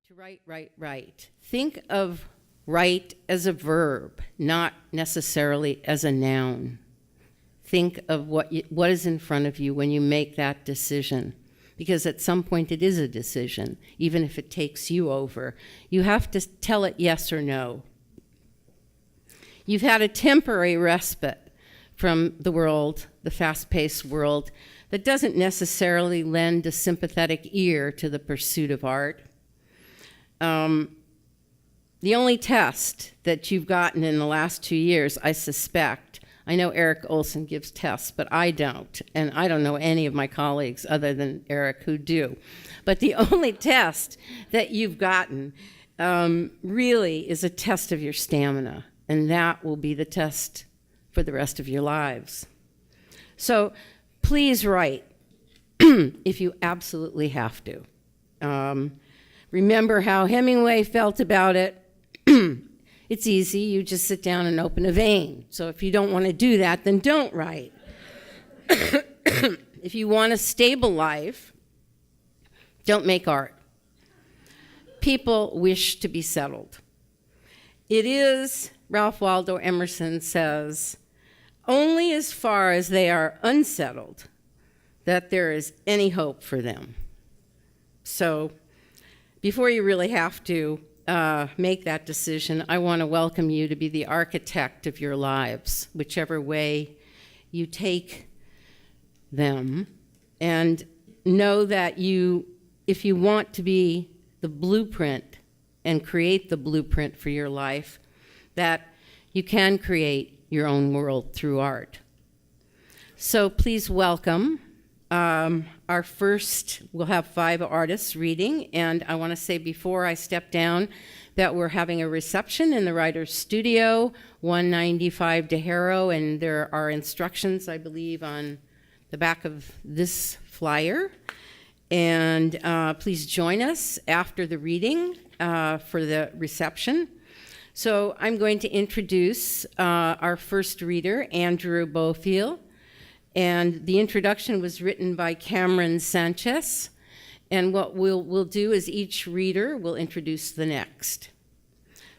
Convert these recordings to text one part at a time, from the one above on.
To write. Think of write as a verb, not necessarily as a noun. Think of what is in front of you when you make that decision, because at some point it is a decision, even if it takes you over. You have to tell it yes or no. You've had a temporary respite from the world, the fast-paced world, that doesn't necessarily lend a sympathetic ear to the pursuit of art. The only test that you've gotten in the last 2 years, I suspect, I know Eric Olson gives tests, but I don't, and I don't know any of my colleagues other than Eric who do. But the only test that you've gotten really is a test of your stamina, and that will be the test for the rest of your lives. So please write if you absolutely have to. Remember how Hemingway felt about it. It's easy, you just sit down and open a vein. So if you don't want to do that, then don't write. If you want a stable life, don't make art. People wish to be settled. It is, Ralph Waldo Emerson says, only as far as they are unsettled that there is any hope for them. So before you really have to make that decision, I want to welcome you to be the architect of your lives, whichever way you take them. And know that if you want to be the blueprint and create the blueprint for your life, that you can create your own world through art. So please welcome our first, we'll have 5 artists reading, and I want to say before I step down that we're having a reception in the Writer's Studio, 195 DeHaro, and there are instructions, I believe, on the back of this flyer. And please join us after the reading for the reception. So I'm going to introduce our first reader, Andrew Bofill. And the introduction was written by Cameron Sanchez. And what we'll do is each reader will introduce the next.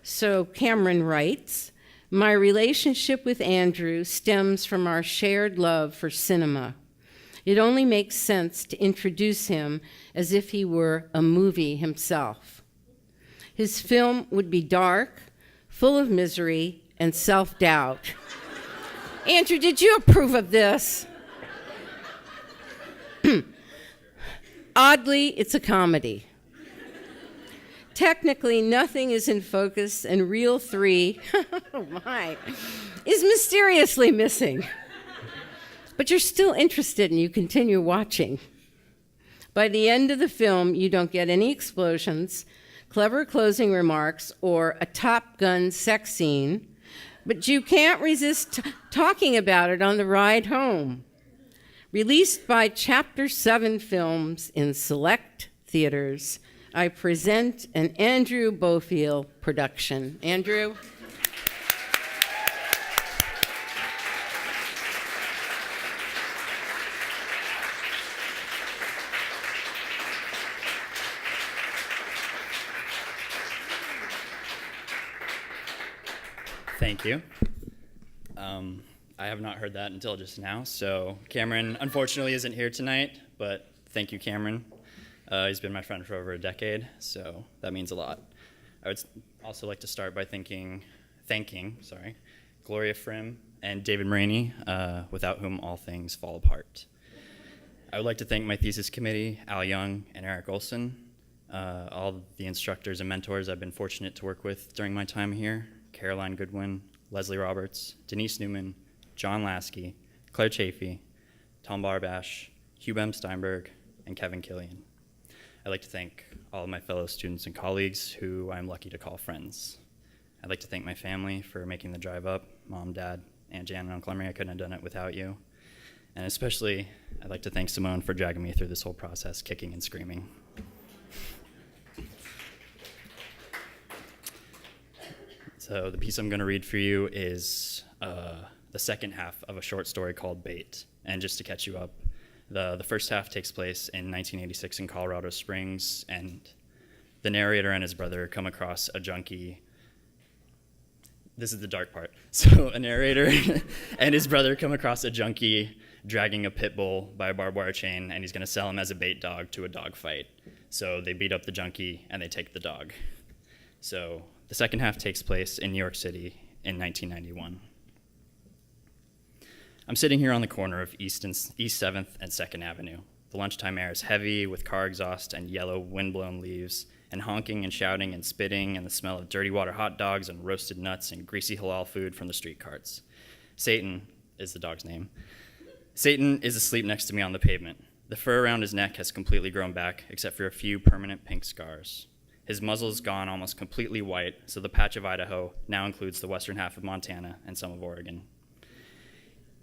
So Cameron writes, my relationship with Andrew stems from our shared love for cinema. It only makes sense to introduce him as if he were a movie himself. His film would be dark, full of misery and self-doubt. Andrew, did you approve of this? Oddly, it's a comedy. Technically, nothing is in focus, and reel 3, oh my, is mysteriously missing. But you're still interested and you continue watching. By the end of the film, you don't get any explosions, clever closing remarks, or a Top Gun sex scene, but you can't resist talking about it on the ride home. Released by Chapter 7 Films in select theaters, I present an Andrew Bofill production. Andrew? Thank you. I have not heard that until just now, so Cameron unfortunately isn't here tonight, but thank you, Cameron. He's been my friend for over a decade, so that means a lot. I would also like to start by thanking Gloria Frim and David Maraney, without whom all things fall apart. I would like to thank my thesis committee, Al Young and Eric Olson, all the instructors and mentors I've been fortunate to work with during my time here, Caroline Goodwin, Leslie Roberts, Denise Newman, John Lasky, Claire Chafee, Tom Barbash, Hugh M. Steinberg, and Kevin Killian. I'd like to thank all of my fellow students and colleagues who I'm lucky to call friends. I'd like to thank my family for making the drive up, Mom, Dad, Aunt Jan, and Uncle Emery. I couldn't have done it without you. And especially, I'd like to thank Simone for dragging me through this whole process, kicking and screaming. So the piece I'm going to read for you is the second half of a short story called Bait. And just to catch you up, the first half takes place in 1986 in Colorado Springs, and The narrator and his brother come across a junkie. This is the dark part. So a narrator and his brother come across a junkie dragging a pit bull by a barbed wire chain, and he's going to sell him as a bait dog to a dog fight. So they beat up the junkie, and they take the dog. So the second half takes place in New York City in 1991. I'm sitting here on the corner of East 7th and 2nd Avenue. The lunchtime air is heavy with car exhaust and yellow windblown leaves, and honking and shouting and spitting, and the smell of dirty water hot dogs and roasted nuts and greasy halal food from the street carts. Satan is the dog's name. Satan is asleep next to me on the pavement. The fur around his neck has completely grown back, except for a few permanent pink scars. His muzzle's gone almost completely white, so the patch of Idaho now includes the western half of Montana and some of Oregon.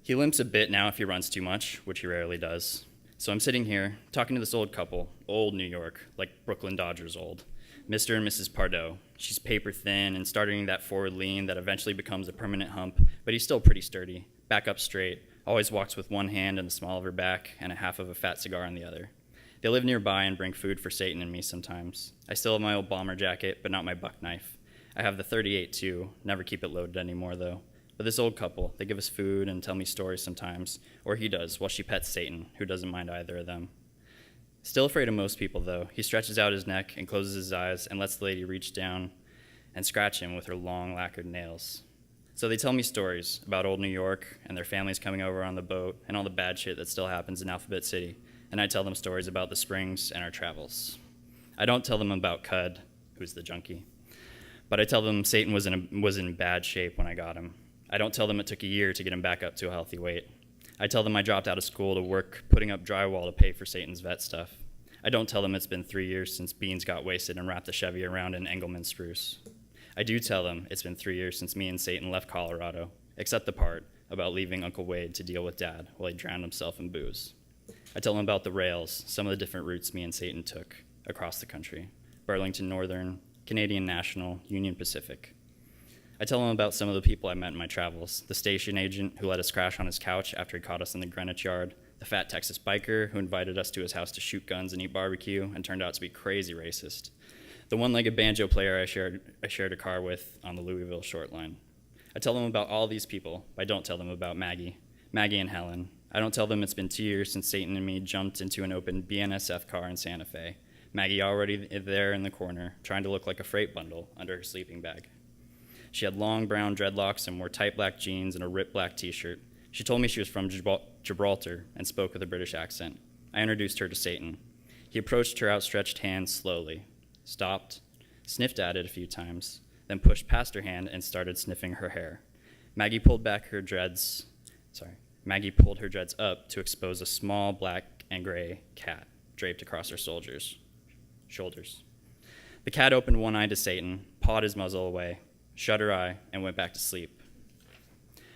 He limps a bit now if he runs too much, which he rarely does. So I'm sitting here talking to this old couple, old New York, like Brooklyn Dodgers old, Mr. and Mrs. Pardo. She's paper thin and starting that forward lean that eventually becomes a permanent hump, but he's still pretty sturdy, back up straight, always walks with one hand in the small of her back and a half of a fat cigar in the other. They live nearby and bring food for Satan and me sometimes. I still have my old bomber jacket, but not my buck knife. I have the .38 too, never keep it loaded anymore though. But this old couple, they give us food and tell me stories sometimes, or he does, while she pets Satan, who doesn't mind either of them. Still afraid of most people, though, he stretches out his neck and closes his eyes and lets the lady reach down and scratch him with her long, lacquered nails. So they tell me stories about old New York and their families coming over on the boat and all the bad shit that still happens in Alphabet City, and I tell them stories about the Springs and our travels. I don't tell them about Cud, who's the junkie, but I tell them Satan was in bad shape when I got him. I don't tell them it took a year to get him back up to a healthy weight. I tell them I dropped out of school to work putting up drywall to pay for Satan's vet stuff. I don't tell them it's been 3 years since Beans got wasted and wrapped the Chevy around an Engelmann spruce. I do tell them it's been 3 years since me and Satan left Colorado, except the part about leaving Uncle Wade to deal with Dad while he drowned himself in booze. I tell them about the rails, some of the different routes me and Satan took across the country: Burlington Northern, Canadian National, Union Pacific. I tell him about some of the people I met in my travels: the station agent who let us crash on his couch after he caught us in the Greenwich Yard, the fat Texas biker who invited us to his house to shoot guns and eat barbecue and turned out to be crazy racist, the one-legged banjo player I shared a car with on the Louisville Short Line. I tell them about all these people, but I don't tell them about Maggie and Helen. I don't tell them it's been 2 years since Satan and me jumped into an open BNSF car in Santa Fe, Maggie already there in the corner, trying to look like a freight bundle under her sleeping bag. She had long brown dreadlocks and wore tight black jeans and a ripped black t-shirt. She told me she was from Gibraltar and spoke with a British accent. I introduced her to Satan. He approached her outstretched hand slowly, stopped, sniffed at it a few times, then pushed past her hand and started sniffing her hair. Maggie pulled her dreads up to expose a small black and gray cat draped across her shoulders. The cat opened one eye to Satan, pawed his muzzle away, shut her eye, and went back to sleep.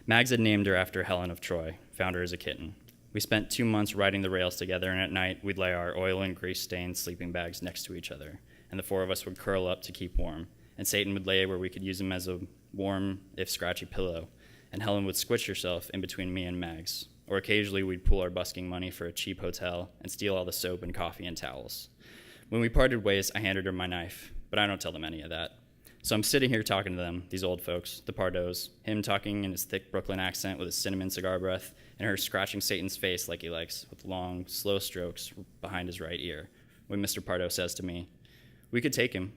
Mags had named her after Helen of Troy, found her as a kitten. We spent 2 months riding the rails together, and at night we'd lay our oil and grease-stained sleeping bags next to each other, and the four of us would curl up to keep warm, and Satan would lay where we could use him as a warm, if scratchy, pillow, and Helen would squish herself in between me and Mags, or occasionally we'd pool our busking money for a cheap hotel and steal all the soap and coffee and towels. When we parted ways, I handed her my knife, but I don't tell them any of that. So I'm sitting here talking to them, these old folks, the Pardos, him talking in his thick Brooklyn accent with his cinnamon cigar breath, and her scratching Satan's face like he likes, with long, slow strokes behind his right ear, when Mr. Pardo says to me, "We could take him."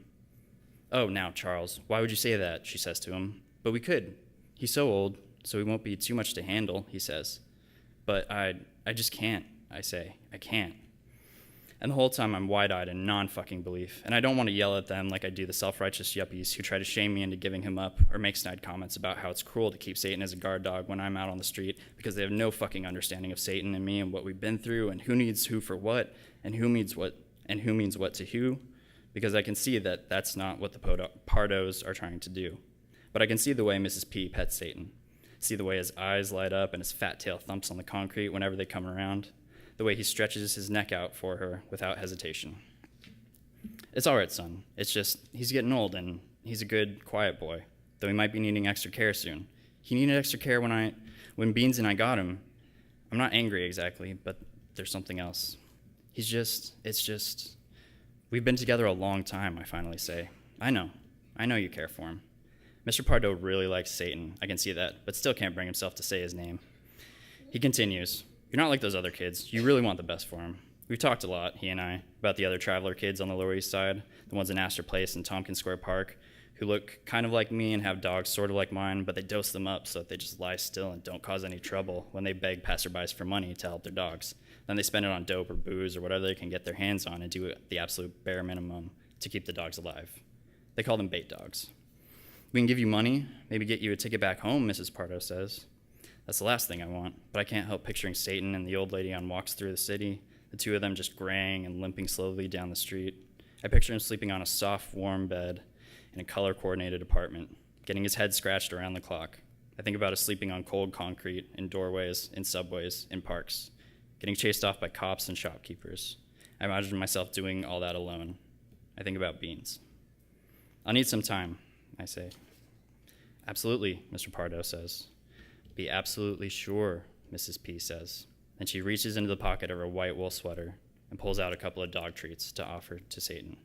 "Oh, now, Charles, why would you say that?" she says to him. "But we could. He's so old, so he won't be too much to handle," he says. "But I just can't," I say. "I can't." And the whole time I'm wide-eyed in non-fucking belief, and I don't want to yell at them like I do the self-righteous yuppies who try to shame me into giving him up or make snide comments about how it's cruel to keep Satan as a guard dog when I'm out on the street, because they have no fucking understanding of Satan and me and what we've been through and who needs who for what and who means what to who, because I can see that that's not what the Pardos are trying to do. But I can see the way Mrs. P pets Satan, see the way his eyes light up and his fat tail thumps on the concrete whenever they come around, the way he stretches his neck out for her without hesitation. "It's all right, son. It's just he's getting old, and he's a good, quiet boy, though he might be needing extra care soon. He needed extra care when Beans and I got him. I'm not angry exactly, but there's something else. It's just, We've been together a long time, I finally say. I know you care for him. Mr. Pardo really likes Satan, I can see that, but still can't bring himself to say his name. He continues, you're not like those other kids. You really want the best for him. We've talked a lot, he and I, about the other traveler kids on the Lower East Side, the ones in Astor Place and Tompkins Square Park, who look kind of like me and have dogs sort of like mine, but they dose them up so that they just lie still and don't cause any trouble when they beg passerbys for money to help their dogs. Then they spend it on dope or booze or whatever they can get their hands on and do the absolute bare minimum to keep the dogs alive. They call them bait dogs. We can give you money, maybe get you a ticket back home, Mrs. Pardo says. That's the last thing I want, but I can't help picturing Satan and the old lady on walks through the city, the two of them just graying and limping slowly down the street. I picture him sleeping on a soft, warm bed in a color-coordinated apartment, getting his head scratched around the clock. I think about us sleeping on cold concrete, in doorways, in subways, in parks, getting chased off by cops and shopkeepers. I imagine myself doing all that alone. I think about beans. I'll need some time, I say. Absolutely, Mr. Pardo says. Be absolutely sure, Mrs. P says. And she reaches into the pocket of her white wool sweater and pulls out a couple of dog treats to offer to Satan.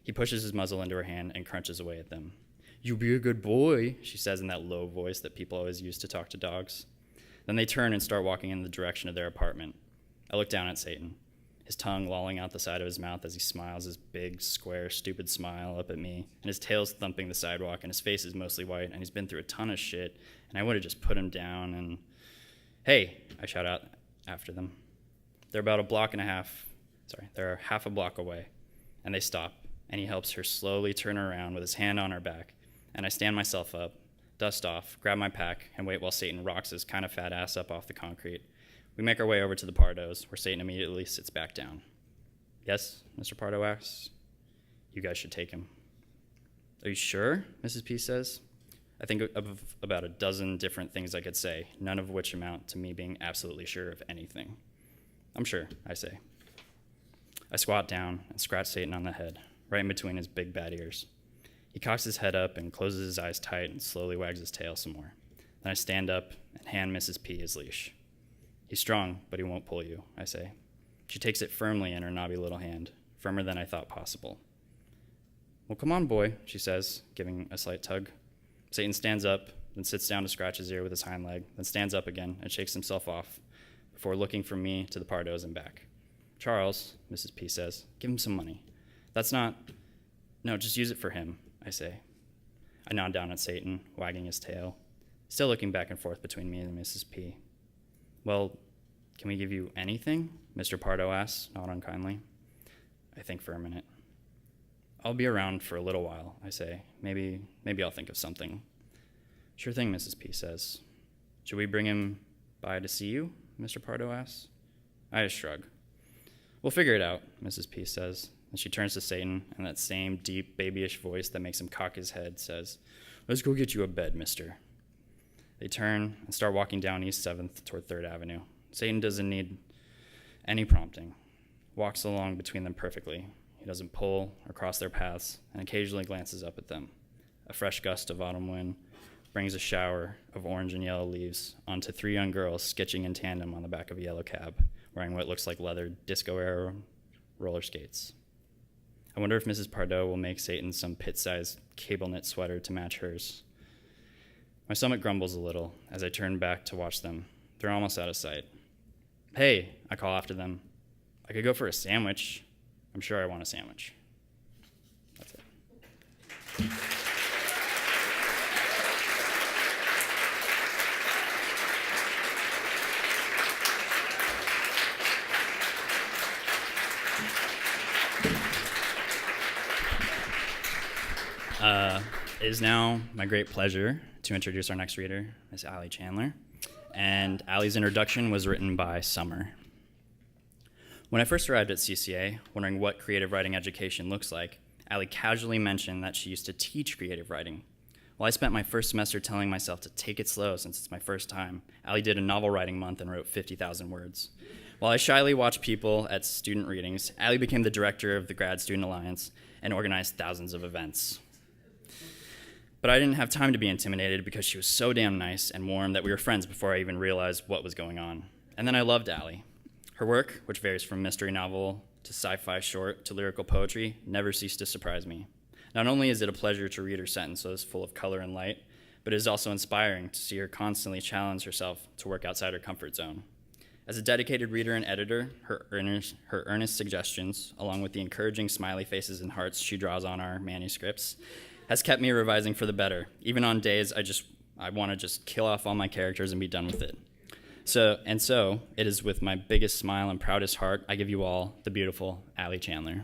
He pushes his muzzle into her hand and crunches away at them. You be a good boy, she says in that low voice that people always use to talk to dogs. Then they turn and start walking in the direction of their apartment. I look down at Satan, his tongue lolling out the side of his mouth as he smiles his big, square, stupid smile up at me, and his tail's thumping the sidewalk, and his face is mostly white, and he's been through a ton of shit, and I would have just put him down, and hey, I shout out after them. They're half a block away, and they stop, and he helps her slowly turn around with his hand on her back, and I stand myself up, dust off, grab my pack, and wait while Satan rocks his kind of fat ass up off the concrete. We make our way over to the Pardos, where Satan immediately sits back down. Yes, Mr. Pardo asks. You guys should take him. Are you sure? Mrs. P says. I think of about a dozen different things I could say, none of which amount to me being absolutely sure of anything. I'm sure, I say. I squat down and scratch Satan on the head, right in between his big bad ears. He cocks his head up and closes his eyes tight and slowly wags his tail some more. Then I stand up and hand Mrs. P his leash. He's strong, but he won't pull you, I say. She takes it firmly in her knobby little hand, firmer than I thought possible. Well, come on, boy, she says, giving a slight tug. Satan stands up, then sits down to scratch his ear with his hind leg, then stands up again and shakes himself off before looking from me to the Pardos and back. Charles, Mrs. P says, give him some money. No, just use it for him, I say. I nod down at Satan, wagging his tail, still looking back and forth between me and Mrs. P. Well, can we give you anything? Mr. Pardo asks, not unkindly. I think for a minute. I'll be around for a little while, I say. Maybe I'll think of something. Sure thing, Mrs. P says. Should we bring him by to see you? Mr. Pardo asks. I just shrug. We'll figure it out, Mrs. P says. And she turns to Satan, and that same deep, babyish voice that makes him cock his head says, Let's go get you a bed, mister. They turn and start walking down East 7th toward 3rd Avenue. Satan doesn't need any prompting. Walks along between them perfectly. He doesn't pull or cross their paths, and occasionally glances up at them. A fresh gust of autumn wind brings a shower of orange and yellow leaves onto 3 young girls sketching in tandem on the back of a yellow cab, wearing what looks like leather disco-era roller skates. I wonder if Mrs. Pardo will make Satan some pit-sized cable-knit sweater to match hers. My stomach grumbles a little as I turn back to watch them. They're almost out of sight. Hey, I call after them. I could go for a sandwich. I'm sure I want a sandwich. That's it. It is now my great pleasure to introduce our next reader, Miss Allie Chandler. And Allie's introduction was written by Summer. When I first arrived at CCA, wondering what creative writing education looks like, Allie casually mentioned that she used to teach creative writing. While I spent my first semester telling myself to take it slow since it's my first time, Allie did a novel writing month and wrote 50,000 words. While I shyly watched people at student readings, Allie became the director of the Grad Student Alliance and organized thousands of events. But I didn't have time to be intimidated because she was so damn nice and warm that we were friends before I even realized what was going on. And then I loved Allie. Her work, which varies from mystery novel to sci-fi short to lyrical poetry never cease to surprise me. Not only is it a pleasure to read her sentences full of color and light, but it is also inspiring to see her constantly challenge herself to work outside her comfort zone. As a dedicated reader and editor, her earnest suggestions, along with the encouraging smiley faces and hearts she draws on our manuscripts, has kept me revising for the better, even on days I want to just kill off all my characters and be done with it. So it is with my biggest smile and proudest heart I give you all the beautiful Allie Chandler.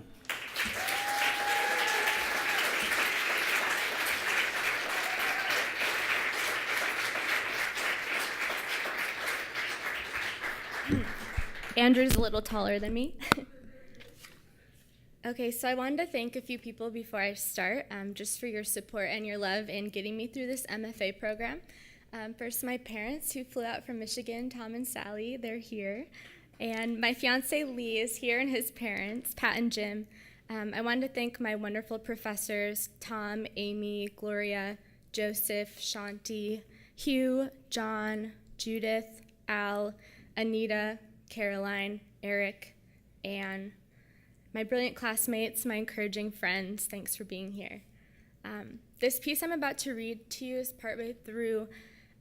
Andrew's a little taller than me. Okay, so I wanted to thank a few people before I start, just for your support and your love in getting me through this MFA program. First, my parents who flew out from Michigan, Tom and Sally, they're here. And my fiance Lee is here, and his parents, Pat and Jim. I wanted to thank my wonderful professors, Tom, Amy, Gloria, Joseph, Shanti, Hugh, John, Judith, Al, Anita, Caroline, Eric, Anne, my brilliant classmates, my encouraging friends, thanks for being here. This piece I'm about to read to you is partway through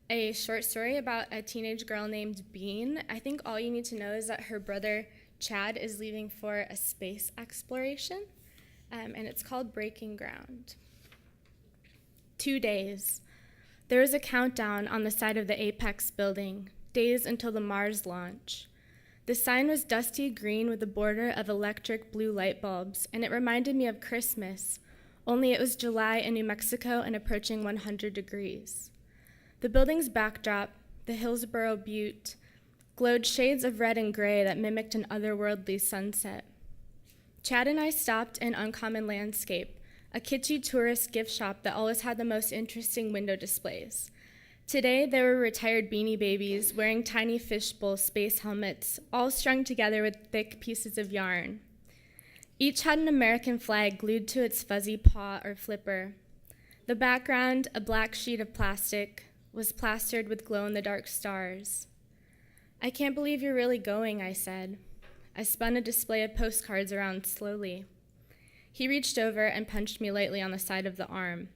a short story about a teenage girl named Bean. I think all you need to know is that her brother, Chad, is leaving for a space exploration, and it's called Breaking Ground. 2 days. There is a countdown on the side of the Apex building, days until the Mars launch. The sign was dusty green with a border of electric blue light bulbs, and it reminded me of Christmas, only it was July in New Mexico and approaching 100 degrees. The building's backdrop, the Hillsborough Butte, glowed shades of red and gray that mimicked an otherworldly sunset. Chad and I stopped in Uncommon Landscape, a kitschy tourist gift shop that always had the most interesting window displays. Today, there were retired Beanie Babies wearing tiny fishbowl space helmets, all strung together with thick pieces of yarn. Each had an American flag glued to its fuzzy paw or flipper. The background, a black sheet of plastic, was plastered with glow-in-the-dark stars. "I can't believe you're really going," I said. I spun a display of postcards around slowly. He reached over and punched me lightly on the side of the arm.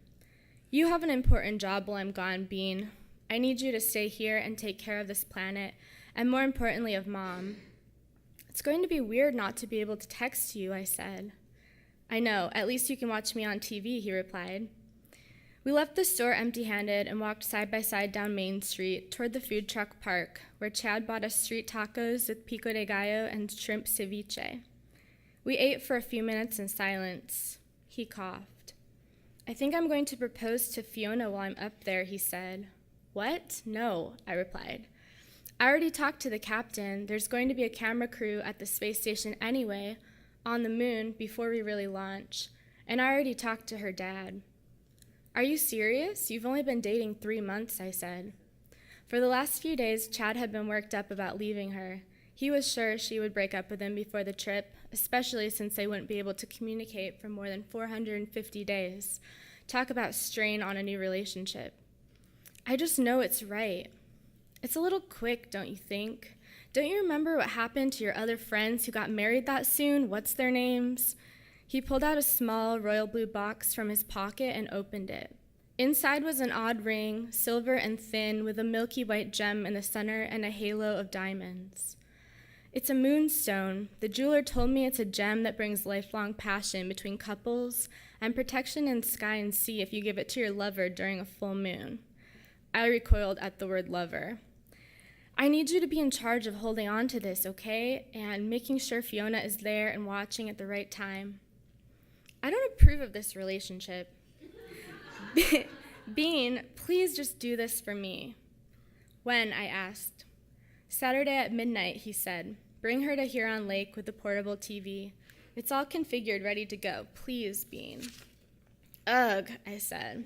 "You have an important job while I'm gone, Bean. I need you to stay here and take care of this planet, and more importantly of Mom." "It's going to be weird not to be able to text you," I said. "I know, at least you can watch me on TV," he replied. We left the store empty-handed and walked side by side down Main Street toward the food truck park, where Chad bought us street tacos with pico de gallo and shrimp ceviche. We ate for a few minutes in silence. He coughed. "I think I'm going to propose to Fiona while I'm up there," he said. "What? No," I replied. "I already talked to the captain. There's going to be a camera crew at the space station anyway, on the moon, before we really launch. And I already talked to her dad." "Are you serious? You've only been dating 3 months," I said. For the last few days, Chad had been worked up about leaving her. He was sure she would break up with him before the trip, especially since they wouldn't be able to communicate for more than 450 days. Talk about strain on a new relationship. "I just know it's right." "It's a little quick, don't you think? Don't you remember what happened to your other friends who got married that soon? What's their names?" He pulled out a small royal blue box from his pocket and opened it. Inside was an odd ring, silver and thin, with a milky white gem in the center and a halo of diamonds. "It's a moonstone. The jeweler told me it's a gem that brings lifelong passion between couples and protection in sky and sea if you give it to your lover during a full moon." I recoiled at the word lover. "I need you to be in charge of holding on to this, okay? And making sure Fiona is there and watching at the right time." "I don't approve of this relationship." "Bean, please just do this for me." "When?" I asked. "Saturday at midnight," he said. "Bring her to Huron Lake with the portable TV. It's all configured, ready to go. Please, Bean." "Ugh," I said.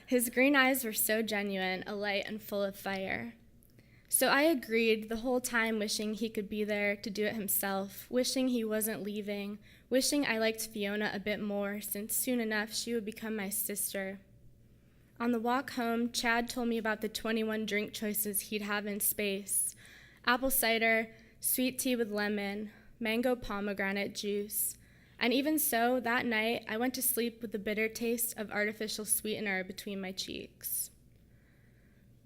His green eyes were so genuine, alight and full of fire. So I agreed, the whole time wishing he could be there to do it himself, wishing he wasn't leaving, wishing I liked Fiona a bit more, since soon enough she would become my sister. On the walk home, Chad told me about the 21 drink choices he'd have in space. Apple cider, sweet tea with lemon, mango pomegranate juice. And even so, that night, I went to sleep with the bitter taste of artificial sweetener between my cheeks.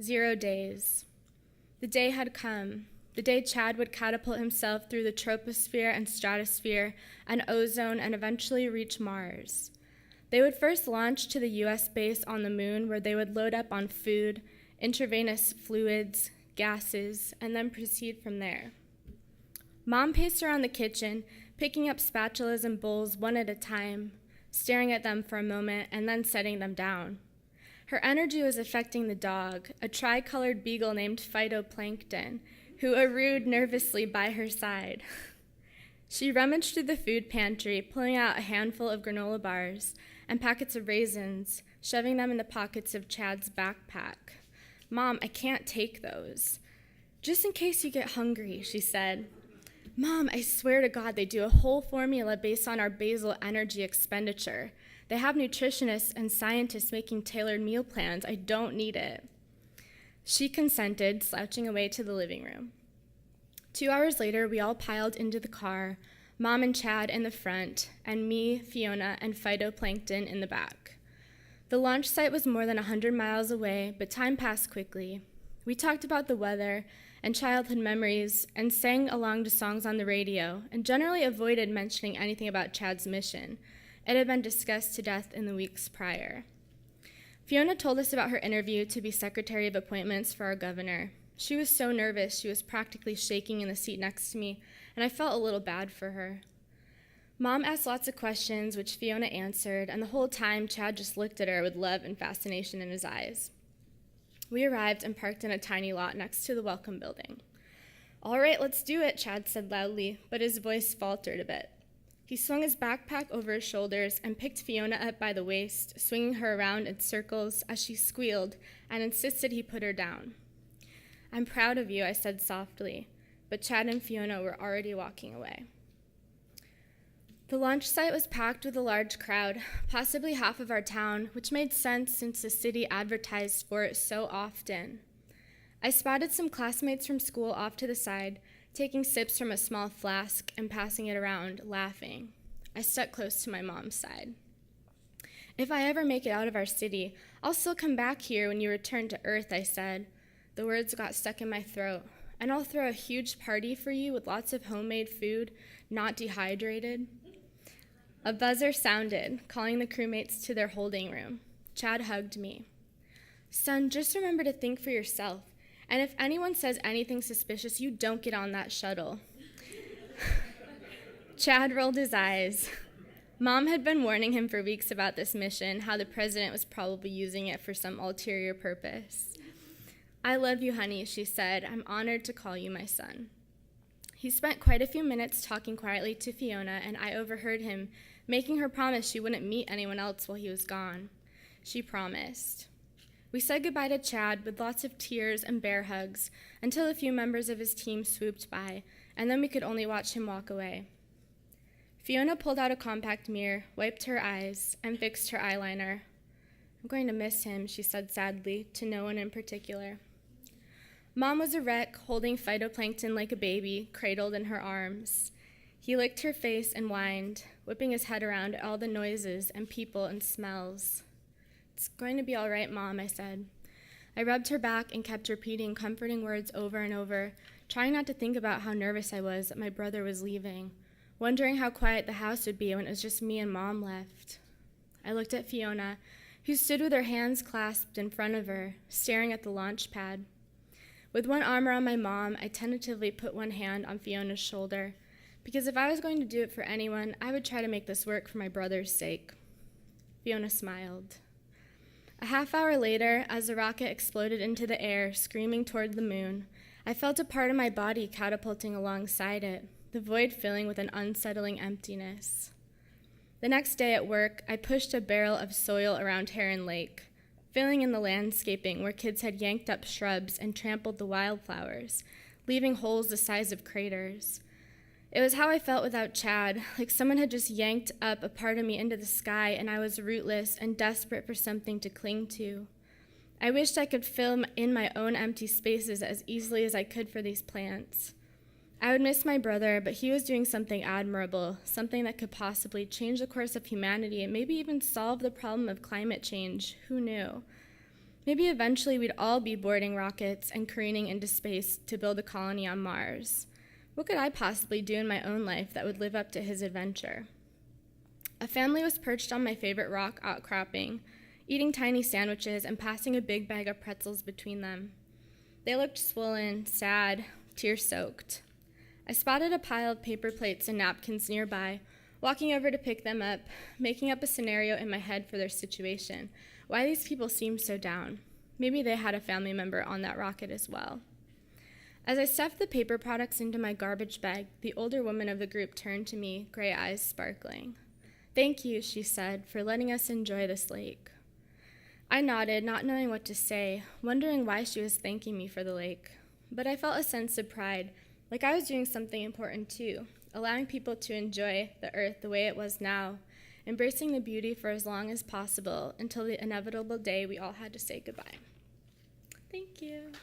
0 days. The day had come. The day Chad would catapult himself through the troposphere and stratosphere and ozone and eventually reach Mars. They would first launch to the US base on the moon, where they would load up on food, intravenous fluids, gases, and then proceed from there. Mom paced around the kitchen, picking up spatulas and bowls one at a time, staring at them for a moment, and then setting them down. Her energy was affecting the dog, a tricolored beagle named Phytoplankton, who arooed nervously by her side. She rummaged through the food pantry, pulling out a handful of granola bars and packets of raisins, shoving them in the pockets of Chad's backpack. "Mom, I can't take those." "Just in case you get hungry," she said. "Mom, I swear to God, they do a whole formula based on our basal energy expenditure. They have nutritionists and scientists making tailored meal plans. I don't need it." She consented, slouching away to the living room. 2 hours later, we all piled into the car, Mom and Chad in the front, and me, Fiona, and Phytoplankton in the back. The launch site was more than 100 miles away, but time passed quickly. We talked about the weather and childhood memories and sang along to songs on the radio and generally avoided mentioning anything about Chad's mission. It had been discussed to death in the weeks prior. Fiona told us about her interview to be Secretary of Appointments for our governor. She was so nervous she was practically shaking in the seat next to me, and I felt a little bad for her. Mom asked lots of questions, which Fiona answered, and the whole time Chad just looked at her with love and fascination in his eyes. We arrived and parked in a tiny lot next to the welcome building. "All right, let's do it," Chad said loudly, but his voice faltered a bit. He swung his backpack over his shoulders and picked Fiona up by the waist, swinging her around in circles as she squealed and insisted he put her down. "I'm proud of you," I said softly, but Chad and Fiona were already walking away. The launch site was packed with a large crowd, possibly half of our town, which made sense since the city advertised for it so often. I spotted some classmates from school off to the side, taking sips from a small flask and passing it around, laughing. I stuck close to my mom's side. "If I ever make it out of our city, I'll still come back here when you return to Earth," I said. The words got stuck in my throat. "And I'll throw a huge party for you with lots of homemade food, not dehydrated." A buzzer sounded, calling the crewmates to their holding room. Chad hugged me. "Son, just remember to think for yourself. And if anyone says anything suspicious, you don't get on that shuttle." Chad rolled his eyes. Mom had been warning him for weeks about this mission, how the president was probably using it for some ulterior purpose. "I love you, honey," she said. "I'm honored to call you my son." He spent quite a few minutes talking quietly to Fiona, and I overheard him making her promise she wouldn't meet anyone else while he was gone. She promised. We said goodbye to Chad with lots of tears and bear hugs until a few members of his team swooped by, and then we could only watch him walk away. Fiona pulled out a compact mirror, wiped her eyes, and fixed her eyeliner. "I'm going to miss him," she said sadly, to no one in particular. Mom was a wreck, holding Phytoplankton like a baby, cradled in her arms. He licked her face and whined, whipping his head around at all the noises and people and smells. "It's going to be all right, Mom," I said. I rubbed her back and kept repeating comforting words over and over, trying not to think about how nervous I was that my brother was leaving, wondering how quiet the house would be when it was just me and Mom left. I looked at Fiona, who stood with her hands clasped in front of her, staring at the launch pad. With one arm around my mom, I tentatively put one hand on Fiona's shoulder, because if I was going to do it for anyone, I would try to make this work for my brother's sake. Fiona smiled. A half hour later, as the rocket exploded into the air, screaming toward the moon, I felt a part of my body catapulting alongside it, the void filling with an unsettling emptiness. The next day at work, I pushed a barrel of soil around Terran Lake, filling in the landscaping where kids had yanked up shrubs and trampled the wildflowers, leaving holes the size of craters. It was how I felt without Chad, like someone had just yanked up a part of me into the sky and I was rootless and desperate for something to cling to. I wished I could fill in my own empty spaces as easily as I could for these plants. I would miss my brother, but he was doing something admirable, something that could possibly change the course of humanity and maybe even solve the problem of climate change. Who knew? Maybe eventually we'd all be boarding rockets and careening into space to build a colony on Mars. What could I possibly do in my own life that would live up to his adventure? A family was perched on my favorite rock outcropping, eating tiny sandwiches and passing a big bag of pretzels between them. They looked swollen, sad, tear-soaked. I spotted a pile of paper plates and napkins nearby, walking over to pick them up, making up a scenario in my head for their situation. Why these people seemed so down. Maybe they had a family member on that rocket as well. As I stuffed the paper products into my garbage bag, the older woman of the group turned to me, gray eyes sparkling. "Thank you," she said, "for letting us enjoy this lake." I nodded, not knowing what to say, wondering why she was thanking me for the lake. But I felt a sense of pride, like I was doing something important too, allowing people to enjoy the earth the way it was now, embracing the beauty for as long as possible until the inevitable day we all had to say goodbye. Thank you.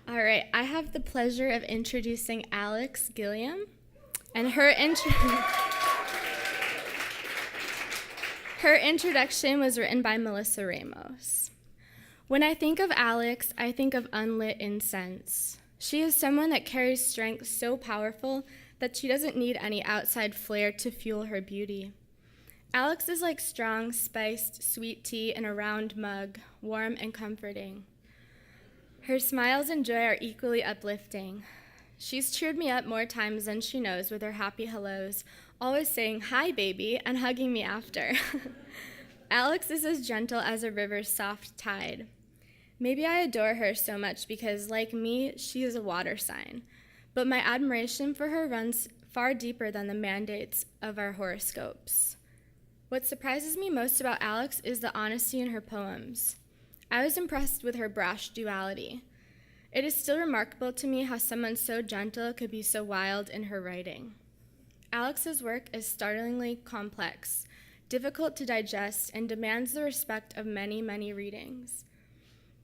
All right, I have the pleasure of introducing Alex Gilliam, and her introduction was written by Melissa Ramos. When I think of Alex, I think of unlit incense. She is someone that carries strength so powerful that she doesn't need any outside flair to fuel her beauty. Alex is like strong, spiced, sweet tea in a round mug, warm and comforting. Her smiles and joy are equally uplifting. She's cheered me up more times than she knows with her happy hellos, always saying, "Hi, baby," and hugging me after. Alex is as gentle as a river's soft tide. Maybe I adore her so much because, like me, she is a water sign. But my admiration for her runs far deeper than the mandates of our horoscopes. What surprises me most about Alex is the honesty in her poems. I was impressed with her brash duality. It is still remarkable to me how someone so gentle could be so wild in her writing. Alex's work is startlingly complex, difficult to digest, and demands the respect of many, many readings.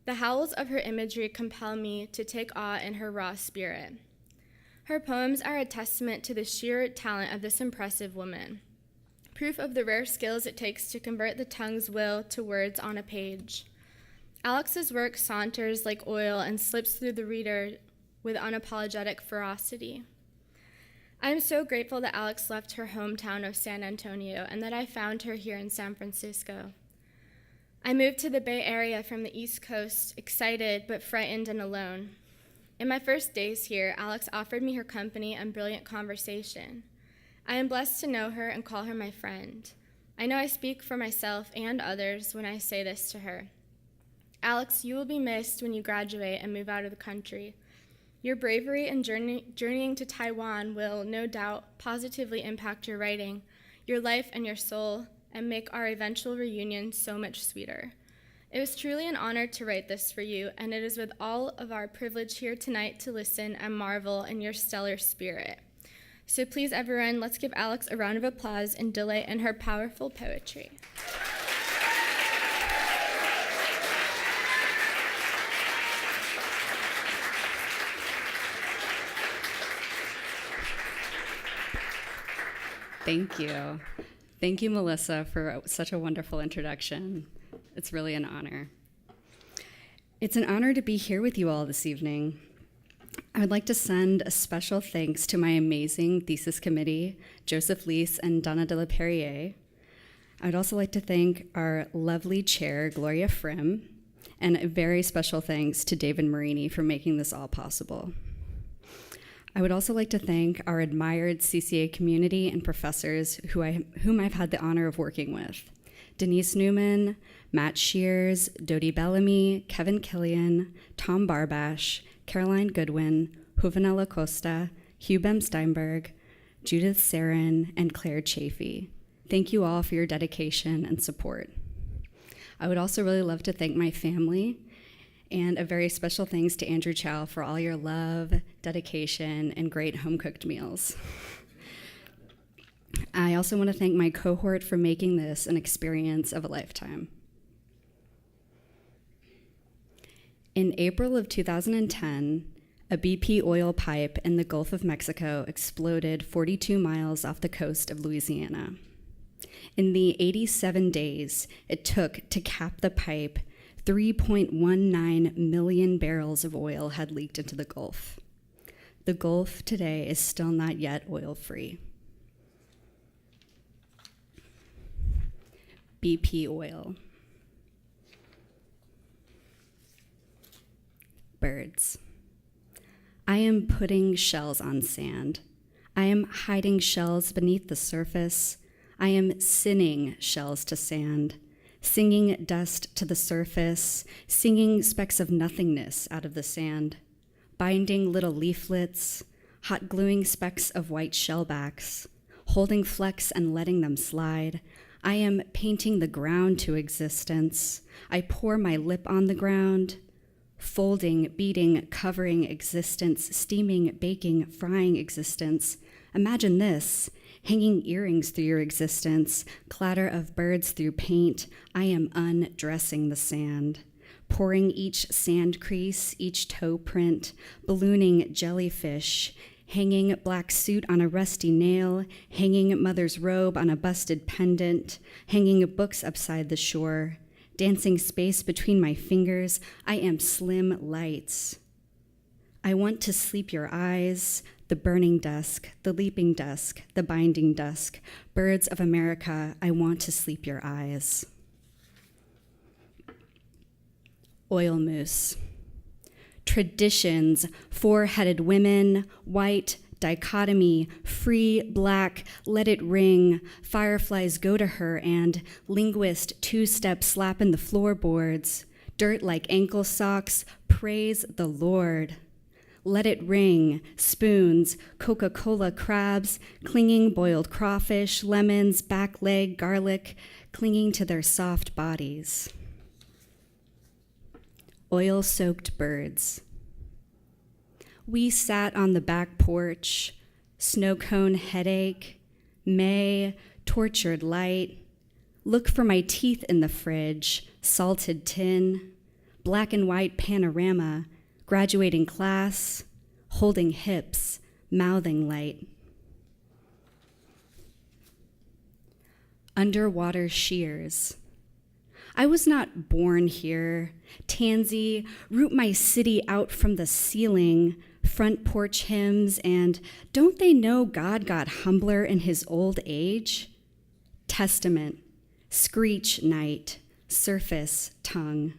The howls of her imagery compel me to take awe in her raw spirit. Her poems are a testament to the sheer talent of this impressive woman, proof of the rare skills it takes to convert the tongue's will to words on a page. Alex's work saunters like oil and slips through the reader with unapologetic ferocity. I am so grateful that Alex left her hometown of San Antonio and that I found her here in San Francisco. I moved to the Bay Area from the East Coast, excited but frightened and alone. In my first days here, Alex offered me her company and brilliant conversation. I am blessed to know her and call her my friend. I know I speak for myself and others when I say this to her. Alex, you will be missed when you graduate and move out of the country. Your bravery in journeying to Taiwan will, no doubt, positively impact your writing, your life, and your soul, and make our eventual reunion so much sweeter. It was truly an honor to write this for you, and it is with all of our privilege here tonight to listen and marvel in your stellar spirit. So please, everyone, let's give Alex a round of applause and delight in her powerful poetry. Thank you. Thank you, Melissa, for such a wonderful introduction. It's really an honor. It's an honor to be here with you all this evening. I would like to send a special thanks to my amazing thesis committee, Joseph Leese and Donna de la Perrier. I would also like to thank our lovely chair, Gloria Frim, and a very special thanks to David Marini for making this all possible. I would also like to thank our admired CCA community and professors whom I've had the honor of working with. Denise Newman, Matt Shears, Dodie Bellamy, Kevin Killian, Tom Barbash, Caroline Goodwin, Juvenella Costa, Hugh Bem Steinberg, Judith Sarin, and Claire Chafee. Thank you all for your dedication and support. I would also really love to thank my family, and a very special thanks to Andrew Chow for all your love, dedication, and great home-cooked meals. I also want to thank my cohort for making this an experience of a lifetime. In April of 2010, a BP oil pipe in the Gulf of Mexico exploded 42 miles off the coast of Louisiana. In the 87 days it took to cap the pipe, 3.19 million barrels of oil had leaked into the Gulf. The Gulf today is still not yet oil-free. BP oil. Birds. I am putting shells on sand. I am hiding shells beneath the surface. I am sinning shells to sand, singing dust to the surface, singing specks of nothingness out of the sand, binding little leaflets, hot gluing specks of white shellbacks, holding flecks and letting them slide. I am painting the ground to existence. I pour my lip on the ground, folding, beating, covering existence, steaming, baking, frying existence. Imagine this, hanging earrings through your existence, clatter of birds through paint. I am undressing the sand, pouring each sand crease, each toe print, ballooning jellyfish, hanging black suit on a rusty nail, hanging mother's robe on a busted pendant, hanging books upside the shore, dancing space between my fingers. I am slim lights. I want to sleep your eyes, the burning dusk, the leaping dusk, the binding dusk. Birds of America, I want to sleep your eyes. Oil moose. Traditions, four-headed women, white, dichotomy, free, black, let it ring, fireflies go to her, and linguist two-step slapping the floorboards, dirt like ankle socks, praise the Lord. Let it ring, spoons, Coca-Cola crabs, clinging boiled crawfish, lemons, back leg, garlic, clinging to their soft bodies. Oil-soaked birds. We sat on the back porch, snow cone headache, May, tortured light, look for my teeth in the fridge, salted tin, black and white panorama, graduating class, holding hips, mouthing light. Underwater shears. I was not born here. Tansy, root my city out from the ceiling, front porch hymns, and don't they know God got humbler in his old age? Testament, screech night, surface tongue.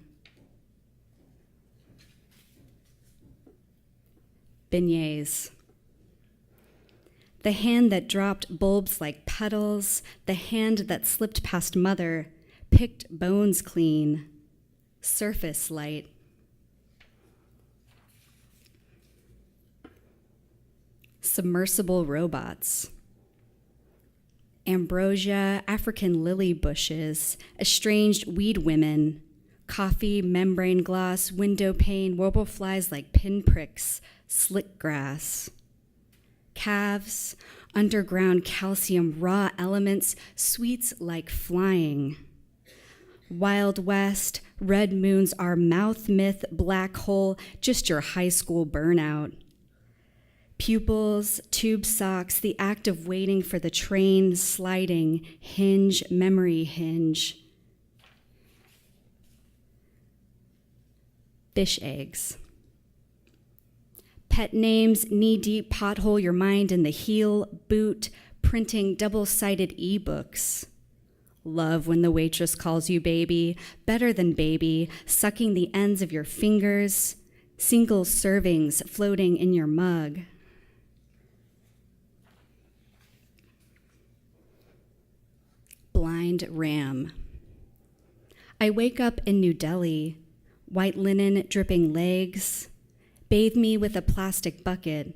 Beignets. The hand that dropped bulbs like petals, the hand that slipped past mother, picked bones clean, surface light. Submersible robots. Ambrosia, African lily bushes, estranged weed women, coffee, membrane gloss, window pane, warble flies like pinpricks, slick grass. Calves, underground calcium, raw elements, sweets like flying. Wild West, red moons, our mouth myth, black hole, just your high school burnout. Pupils, tube socks, the act of waiting for the train, sliding, hinge, memory hinge. Fish eggs. Pet names, knee-deep pothole your mind in the heel, boot, printing double-sided ebooks. Love when the waitress calls you baby, better than baby, sucking the ends of your fingers, single servings floating in your mug. Blind ram. I wake up in New Delhi, white linen dripping legs, bathe me with a plastic bucket,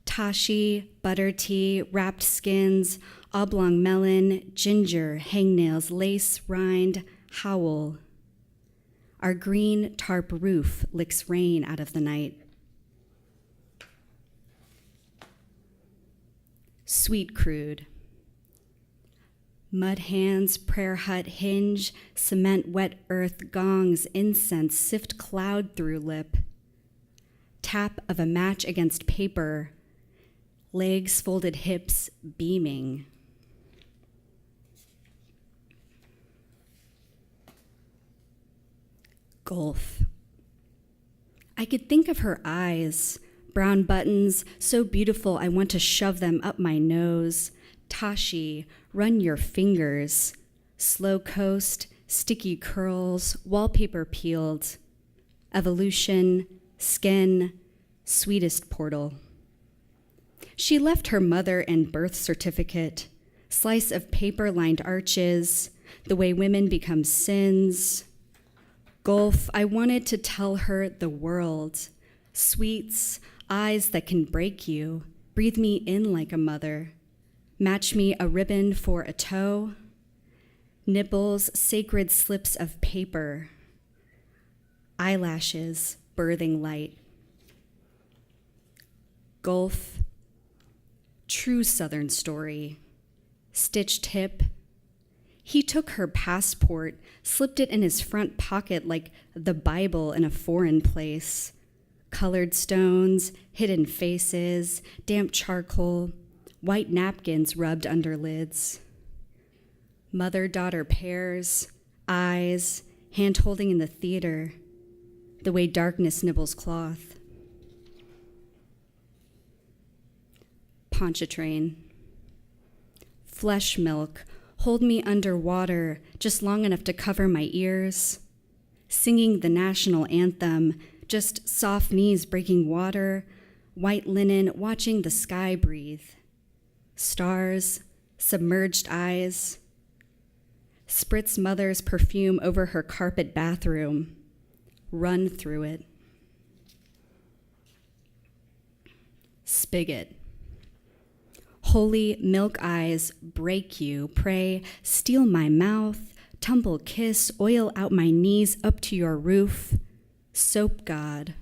tashi, butter tea, wrapped skins, oblong melon, ginger, hangnails, lace, rind, howl. Our green tarp roof licks rain out of the night. Sweet crude. Mud hands, prayer hut hinge, cement wet earth, gongs, incense, sift cloud through lip. Tap of a match against paper, legs folded hips beaming. Gulf. I could think of her eyes, brown buttons, so beautiful I want to shove them up my nose. Tashi, run your fingers. Slow coast, sticky curls, wallpaper peeled. Evolution, skin, sweetest portal. She left her mother and birth certificate, slice of paper lined arches, the way women become sins. Gulf, I wanted to tell her the world. Sweets, eyes that can break you, breathe me in like a mother. Match me a ribbon for a toe. Nipples, sacred slips of paper. Eyelashes, birthing light. Gulf, true Southern story. Stitched hip. He took her passport, slipped it in his front pocket like the Bible in a foreign place. Colored stones, hidden faces, damp charcoal, white napkins rubbed under lids. Mother-daughter pairs, eyes, hand-holding in the theater, the way darkness nibbles cloth. Pontchartrain. Flesh milk, hold me underwater just long enough to cover my ears. Singing the national anthem, just soft knees breaking water, white linen watching the sky breathe. Stars, submerged eyes. Spritz mother's perfume over her carpet bathroom. Run through it. Spigot. Holy milk eyes break you, pray, steal my mouth, tumble kiss, oil out my knees up to your roof. Soap god.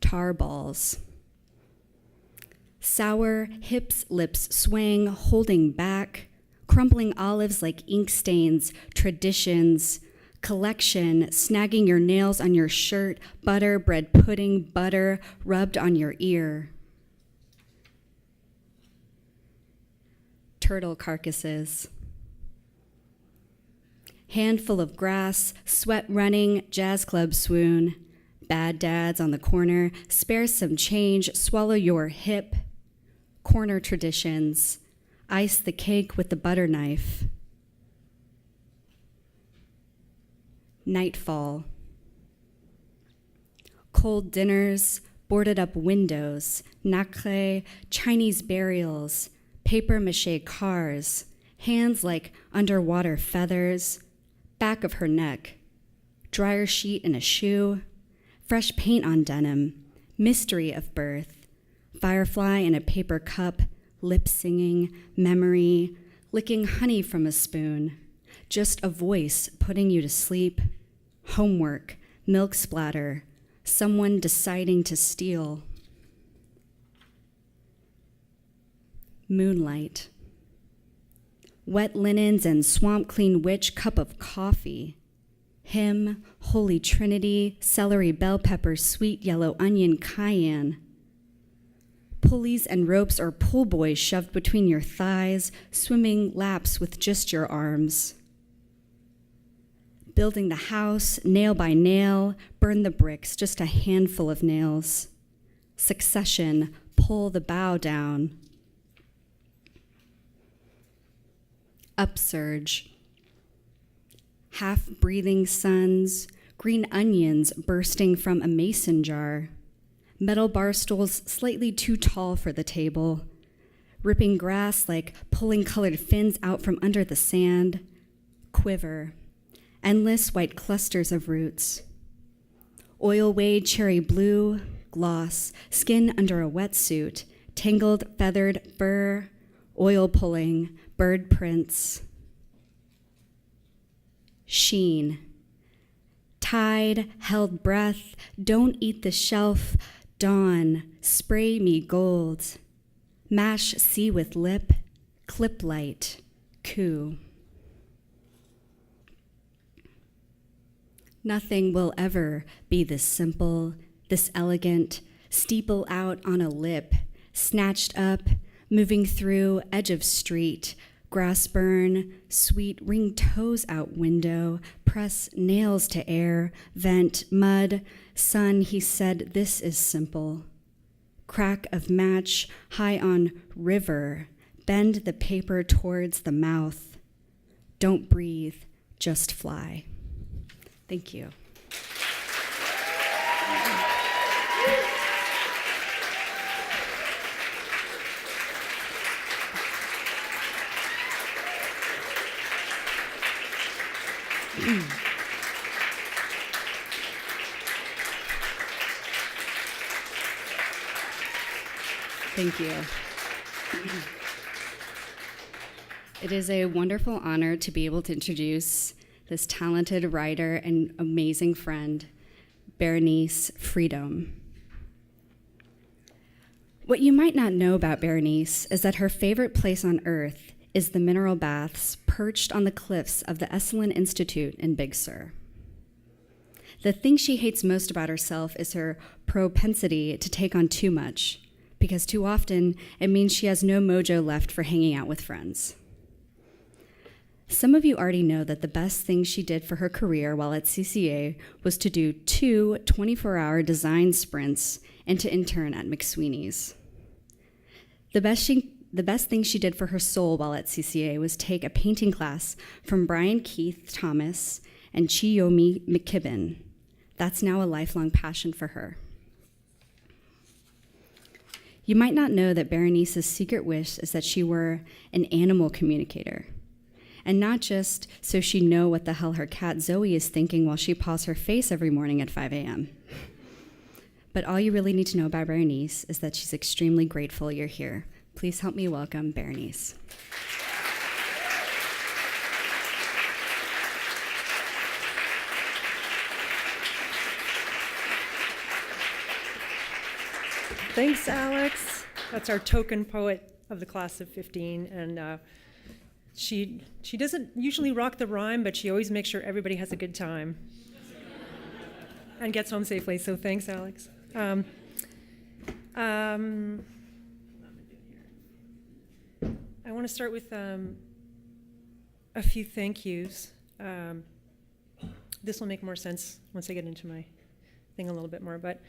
Tar balls. Sour hips, lips swaying, holding back, crumbling olives like ink stains, traditions, collection, snagging your nails on your shirt, butter, bread pudding, butter rubbed on your ear. Turtle carcasses. Handful of grass, sweat running, jazz club swoon. Bad dads on the corner, spare some change, swallow your hip. Corner traditions, ice the cake with the butter knife. Nightfall. Cold dinners, boarded up windows, nacre, Chinese burials, papier-mâché cars, hands like underwater feathers, back of her neck, dryer sheet in a shoe, fresh paint on denim, mystery of birth, firefly in a paper cup, lip singing, memory, licking honey from a spoon, just a voice putting you to sleep, homework, milk splatter, someone deciding to steal. Moonlight. Wet linens and swamp clean witch cup of coffee. Hymn, Holy Trinity, celery, bell pepper, sweet yellow onion, cayenne. Pulleys and ropes or pull buoys shoved between your thighs, swimming laps with just your arms. Building the house, nail by nail, burn the bricks, just a handful of nails. Succession, pull the bow down. Upsurge. Half-breathing suns, green onions bursting from a mason jar. Metal bar stools slightly too tall for the table. Ripping grass like pulling colored fins out from under the sand. Quiver. Endless white clusters of roots. Oil wade cherry blue, gloss, skin under a wetsuit, tangled feathered fur, oil pulling, bird prints. Sheen. Tide, held breath, don't eat the shelf, dawn, spray me gold. Mash C with lip, clip light, coo. Nothing will ever be this simple, this elegant, steeple out on a lip, snatched up, moving through edge of street, grass burn, sweet ring toes out window, press nails to air, vent, mud, sun, he said, this is simple. Crack of match, high on river, bend the paper towards the mouth. Don't breathe, just fly. Thank you. Thank you. It is a wonderful honor to be able to introduce this talented writer and amazing friend, Bernice Freedom. What you might not know about Bernice is that her favorite place on earth is the mineral baths perched on the cliffs of the Esalen Institute in Big Sur. The thing she hates most about herself is her propensity to take on too much, because too often it means she has no mojo left for hanging out with friends. Some of you already know that the best thing she did for her career while at CCA was to do 2 24-hour design sprints and to intern at McSweeney's. The best thing she did for her soul while at CCA was take a painting class from Brian Keith Thomas and Chiyomi McKibben. That's now a lifelong passion for her. You might not know that Berenice's secret wish is that she were an animal communicator. And not just so she'd know what the hell her cat Zoe is thinking while she paws her face every morning at 5 a.m. But all you really need to know about Berenice is that she's extremely grateful you're here. Please help me welcome Berenice. Thanks, Alex. That's our token poet of the class of 15, and she doesn't usually rock the rhyme, but she always makes sure everybody has a good time and gets home safely. So thanks, Alex. I want to start with a few thank yous. This will make more sense once I get into my thing a little bit more, but.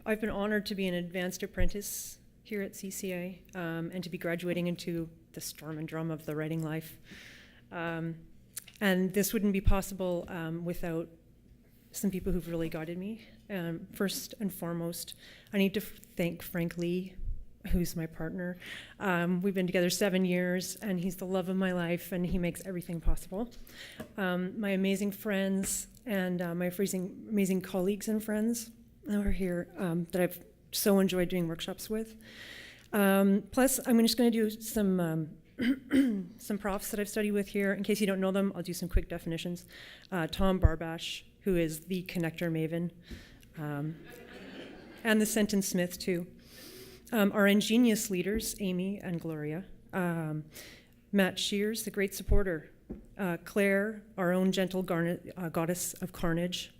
I've been honored to be an advanced apprentice here at CCA and to be graduating into the storm and drum of the writing life. And this wouldn't be possible without some people who've really guided me. First and foremost, I need to thank Frank Lee, who's my partner. We've been together 7 years, and he's the love of my life, and he makes everything possible. My amazing friends and my amazing colleagues and friends that are here that I've so enjoyed doing workshops with. Plus, I'm just going to do some some profs that I've studied with here. In case you don't know them, I'll do some quick definitions. Tom Barbash, who is the connector maven, and the sentence smith, too. Our ingenious leaders, Amy and Gloria. Matt Shears, the great supporter. Claire, our own gentle goddess of carnage.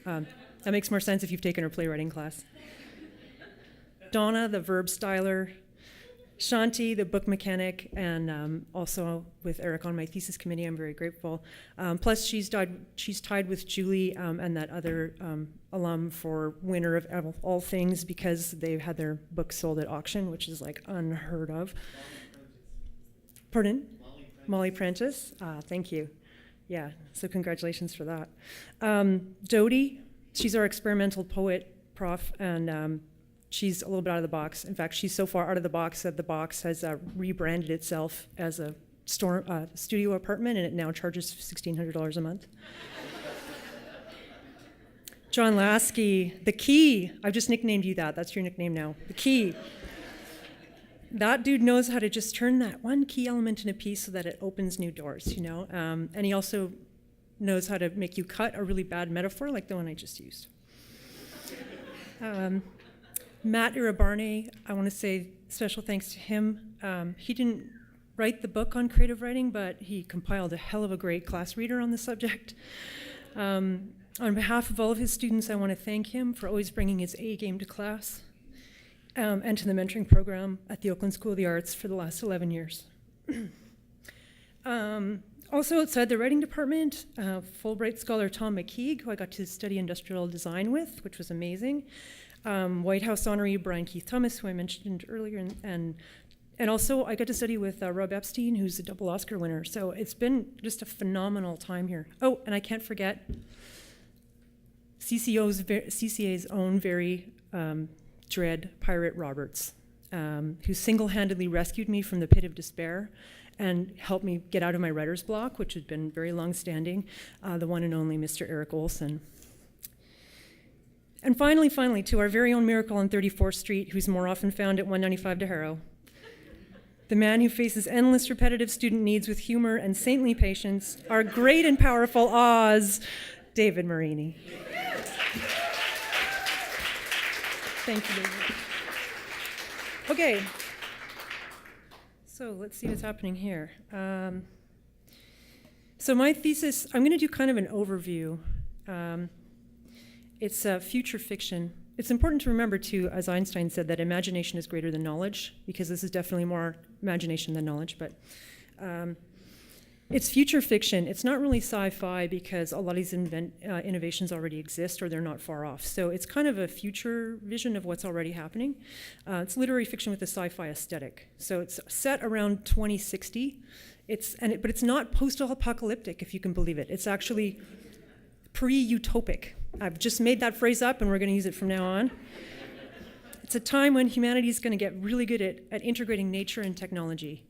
That makes more sense if you've taken her playwriting class. Donna, the verb styler. Shanti, the book mechanic, and also with Eric on my thesis committee, I'm very grateful. Plus, she's tied with Julie and that other alum for winner of all things because they've had their books sold at auction, which is like unheard of. Pardon? Molly Prentice. Thank you. Yeah, so congratulations for that. Dodie, she's our experimental poet prof, and she's a little bit out of the box. In fact, she's so far out of the box that the box has rebranded itself as a studio apartment, and it now charges $1,600 a month. John Lasky, the Key. I've just nicknamed you that. That's your nickname now. The Key. That dude knows how to just turn that one key element in a piece so that it opens new doors, you know? And he also knows how to make you cut a really bad metaphor like the one I just used. Matt Irabarne, I want to say special thanks to him. He didn't write the book on creative writing, but he compiled a hell of a great class reader on the subject. On behalf of all of his students, I want to thank him for always bringing his A game to class, and to the mentoring program at the Oakland School of the Arts for the last 11 years. Also outside the writing department, Fulbright scholar Tom McKeague, who I got to study industrial design with, which was amazing. White House honoree Brian Keith Thomas, who I mentioned earlier, and also I got to study with Rob Epstein, who's a double Oscar winner. So it's been just a phenomenal time here. Oh, and I can't forget CCA's own very dread Pirate Roberts, who single-handedly rescued me from the pit of despair and helped me get out of my writer's block, which had been very long-standing, the one and only Mr. Eric Olson. And finally, to our very own miracle on 34th Street, who's more often found at 195 de Harrow, the man who faces endless repetitive student needs with humor and saintly patience, our great and powerful Oz, David Marini. Thank you, David. Okay. So let's see what's happening here. So my thesis, I'm going to do kind of an overview. It's future fiction. It's important to remember, too, as Einstein said, that imagination is greater than knowledge, because this is definitely more imagination than knowledge. But it's future fiction. It's not really sci-fi, because a lot of these innovations already exist, or they're not far off. So it's kind of a future vision of what's already happening. It's literary fiction with a sci-fi aesthetic. So it's set around 2060. But it's not post-apocalyptic, if you can believe it. It's actually pre-utopic. I've just made that phrase up, and we're going to use it from now on. It's a time when humanity is going to get really good at integrating nature and technology,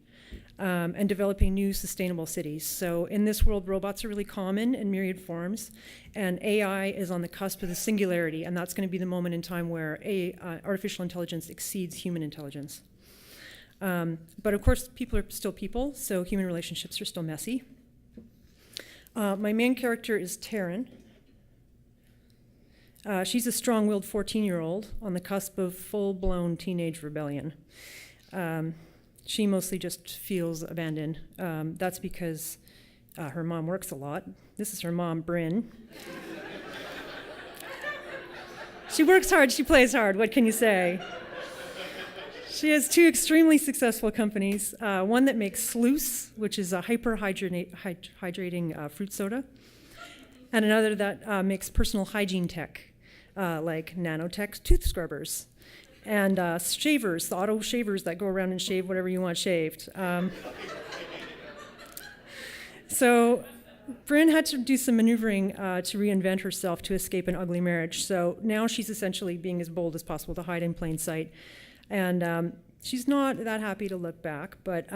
and developing new sustainable cities. So in this world, robots are really common in myriad forms, and AI is on the cusp of the singularity, and that's going to be the moment in time where artificial intelligence exceeds human intelligence. But of course, people are still people, so human relationships are still messy. My main character is Terran. She's a strong-willed 14-year-old on the cusp of full-blown teenage rebellion. She mostly just feels abandoned. That's because her mom works a lot. This is her mom, Bryn. She works hard, she plays hard, what can you say? She has two extremely successful companies, one that makes Sluice, which is a hyper-hydrating fruit soda, and another that makes personal hygiene tech, like nanotech tooth scrubbers, and shavers, the auto shavers that go around and shave whatever you want shaved. So Bryn had to do some maneuvering to reinvent herself to escape an ugly marriage. So now she's essentially being as bold as possible to hide in plain sight. And she's not that happy to look back, but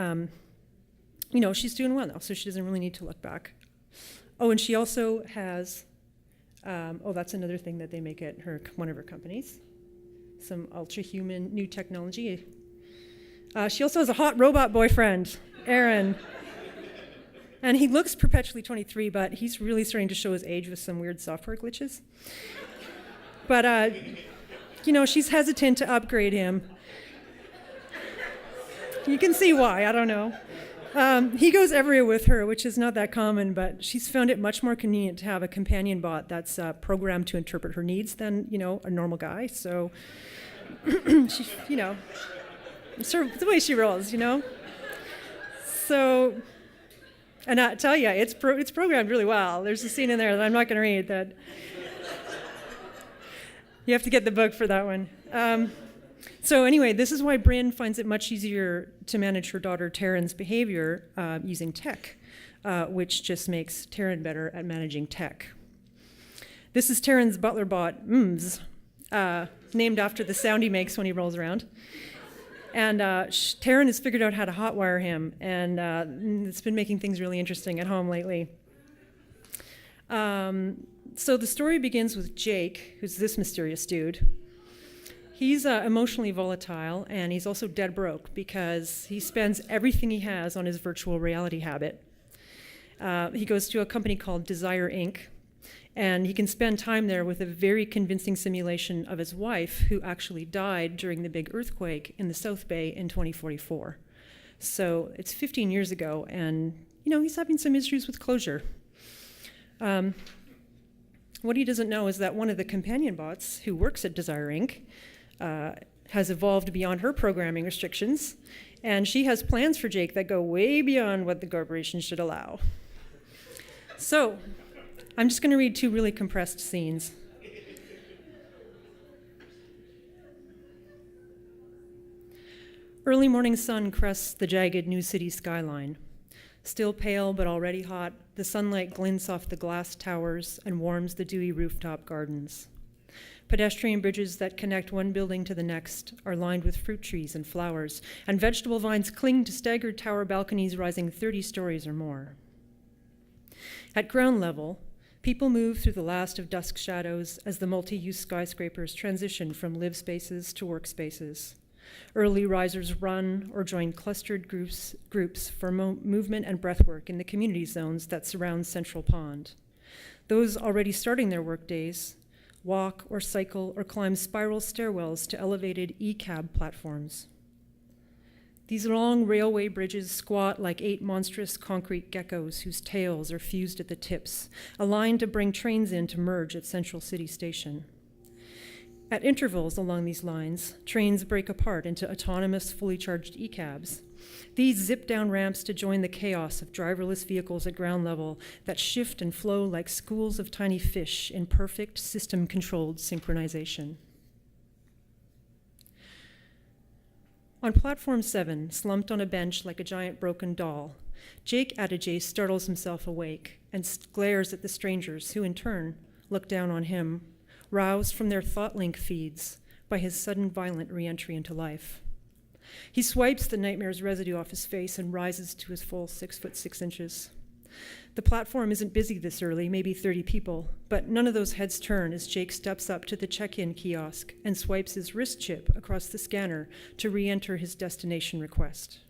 she's doing well now, so she doesn't really need to look back. Oh, and she also has, that's another thing that they make at one of her companies, some ultra-human new technology. She also has a hot robot boyfriend, Aaron. And he looks perpetually 23, but he's really starting to show his age with some weird software glitches. But, she's hesitant to upgrade him. You can see why, I don't know. He goes everywhere with her, which is not that common, but she's found it much more convenient to have a companion bot that's programmed to interpret her needs than, a normal guy. So, she, it's the way she rolls, So, and I tell you, it's programmed really well. There's a scene in there that I'm not going to read that you have to get the book for that one. So anyway, this is why Bryn finds it much easier to manage her daughter Terran's behavior using tech, which just makes Terran better at managing tech. This is Terran's butler bot, Mms, named after the sound he makes when he rolls around. And Terran has figured out how to hotwire him, and it's been making things really interesting at home lately. So the story begins with Jake, who's this mysterious dude. He's emotionally volatile, and he's also dead broke because he spends everything he has on his virtual reality habit. He goes to a company called Desire Inc., And he can spend time there with a very convincing simulation of his wife, who actually died during the big earthquake in the South Bay in 2044. So it's 15 years ago, and he's having some issues with closure. What he doesn't know is that one of the companion bots who works at Desire Inc. Has evolved beyond her programming restrictions, and she has plans for Jake that go way beyond what the corporation should allow. So, I'm just going to read two really compressed scenes. Early morning sun crests the jagged New City skyline. Still pale but already hot, the sunlight glints off the glass towers and warms the dewy rooftop gardens. Pedestrian bridges that connect one building to the next are lined with fruit trees and flowers, and vegetable vines cling to staggered tower balconies rising 30 stories or more. At ground level, people move through the last of dusk shadows as the multi-use skyscrapers transition from live spaces to work spaces. Early risers run or join clustered groups for movement and breathwork in the community zones that surround Central Pond. Those already starting their work days walk or cycle or climb spiral stairwells to elevated e-cab platforms. These long railway bridges squat like 8 monstrous concrete geckos whose tails are fused at the tips, aligned to bring trains in to merge at Central City Station. At intervals along these lines, trains break apart into autonomous, fully charged e-cabs. These zip down ramps to join the chaos of driverless vehicles at ground level that shift and flow like schools of tiny fish in perfect, system-controlled synchronization. On platform 7, slumped on a bench like a giant broken doll, Jake Adijay startles himself awake and glares at the strangers who, in turn, look down on him, roused from their thought link feeds by his sudden violent re-entry into life. He swipes the nightmare's residue off his face and rises to his full 6'6". The platform isn't busy this early, maybe 30 people, but none of those heads turn as Jake steps up to the check-in kiosk and swipes his wrist chip across the scanner to re-enter his destination request.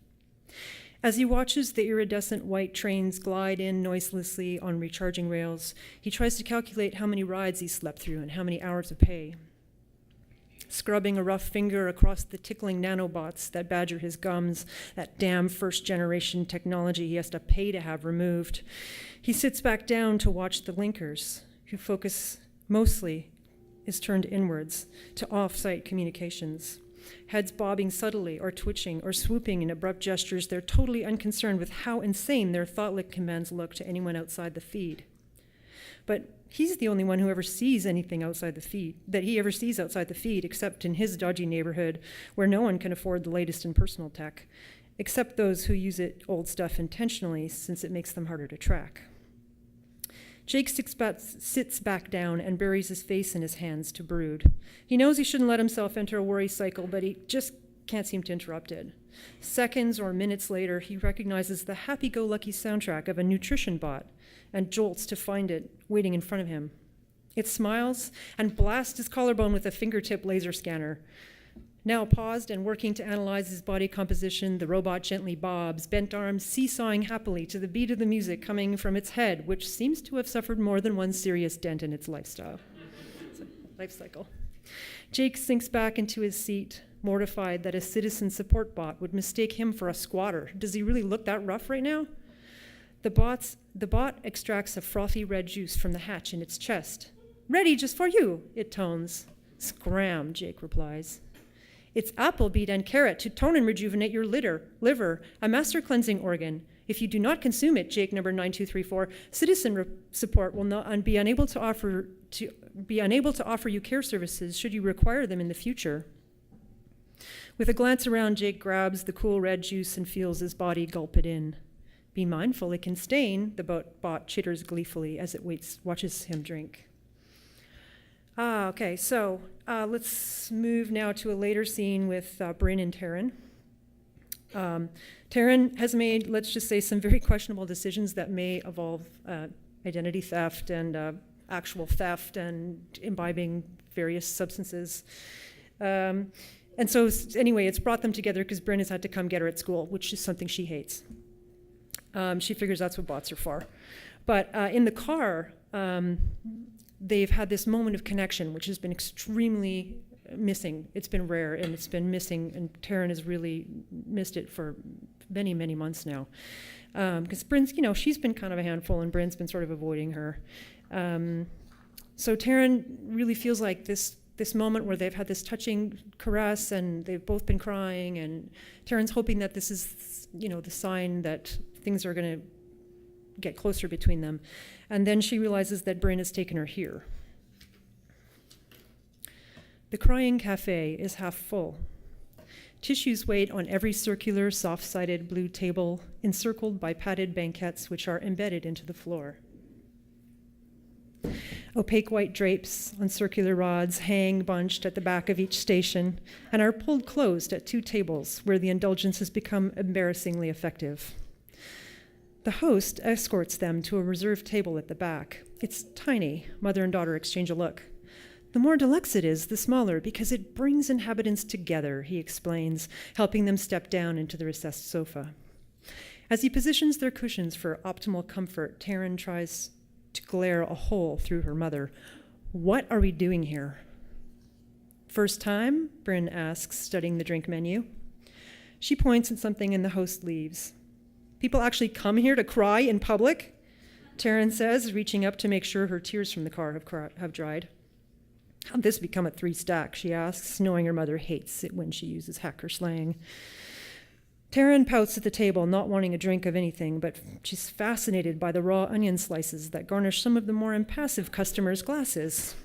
As he watches the iridescent white trains glide in noiselessly on recharging rails, he tries to calculate how many rides he slept through and how many hours of pay. Scrubbing a rough finger across the tickling nanobots that badger his gums, that damn first-generation technology he has to pay to have removed, he sits back down to watch the linkers, whose focus mostly is turned inwards to off-site communications. Heads bobbing subtly or twitching or swooping in abrupt gestures, they're totally unconcerned with how insane their thought-link commands look to anyone outside the feed. But he's the only one who ever sees anything outside the feed, that he ever sees outside the feed, except in his dodgy neighborhood where no one can afford the latest in personal tech, except those who use old stuff intentionally since it makes them harder to track. Jake sits back down and buries his face in his hands to brood. He knows he shouldn't let himself enter a worry cycle, but he just can't seem to interrupt it. Seconds or minutes later, he recognizes the happy-go-lucky soundtrack of a nutrition bot and jolts to find it waiting in front of him. It smiles and blasts his collarbone with a fingertip laser scanner. Now paused and working to analyze his body composition, the robot gently bobs, bent arms seesawing happily to the beat of the music coming from its head, which seems to have suffered more than one serious dent in its life cycle. Jake sinks back into his seat, mortified that a citizen support bot would mistake him for a squatter. Does he really look that rough right now? The bot extracts a frothy red juice from the hatch in its chest. "Ready just for you," it tones. "Scram," Jake replies. "It's apple beet and carrot to tone and rejuvenate your liver, a master cleansing organ. If you do not consume it," Jake number 9234, citizen support will not be unable to offer you care services should you require them in the future. With a glance around, Jake grabs the cool red juice and feels his body gulp it in. "Be mindful, it can stain," the bot chitters gleefully as it watches him drink. Okay, so let's move now to a later scene with Bryn and Terran. Terran has made, let's just say, some very questionable decisions that may involve identity theft and actual theft and imbibing various substances. And so anyway, it's brought them together because Bryn has had to come get her at school, which is something she hates. She figures that's what bots are for. But in the car, they've had this moment of connection, which has been extremely missing. It's been rare, and it's been missing, and Terran has really missed it for many, many months now. Because Bryn's, she's been kind of a handful, and Bryn's been sort of avoiding her. So Terran really feels like this moment where they've had this touching caress, and they've both been crying, and Terran's hoping that this is, the sign that things are going to get closer between them. And then she realizes that Bryn has taken her here. The crying cafe is half full. Tissues wait on every circular, soft-sided blue table, encircled by padded banquettes which are embedded into the floor. Opaque white drapes on circular rods hang bunched at the back of each station and are pulled closed at 2 tables where the indulgence has become embarrassingly effective. The host escorts them to a reserved table at the back. It's tiny. Mother and daughter exchange a look. The more deluxe it is, the smaller, because it brings inhabitants together, he explains, helping them step down into the recessed sofa. As he positions their cushions for optimal comfort, Terran tries to glare a hole through her mother. What are we doing here? First time? Bryn asks, studying the drink menu. She points at something and the host leaves. People actually come here to cry in public? Terran says, reaching up to make sure her tears from the car have dried. How'd this become a 3-stack, she asks, knowing her mother hates it when she uses hacker slang. Terran pouts at the table, not wanting a drink of anything, but she's fascinated by the raw onion slices that garnish some of the more impassive customers' glasses.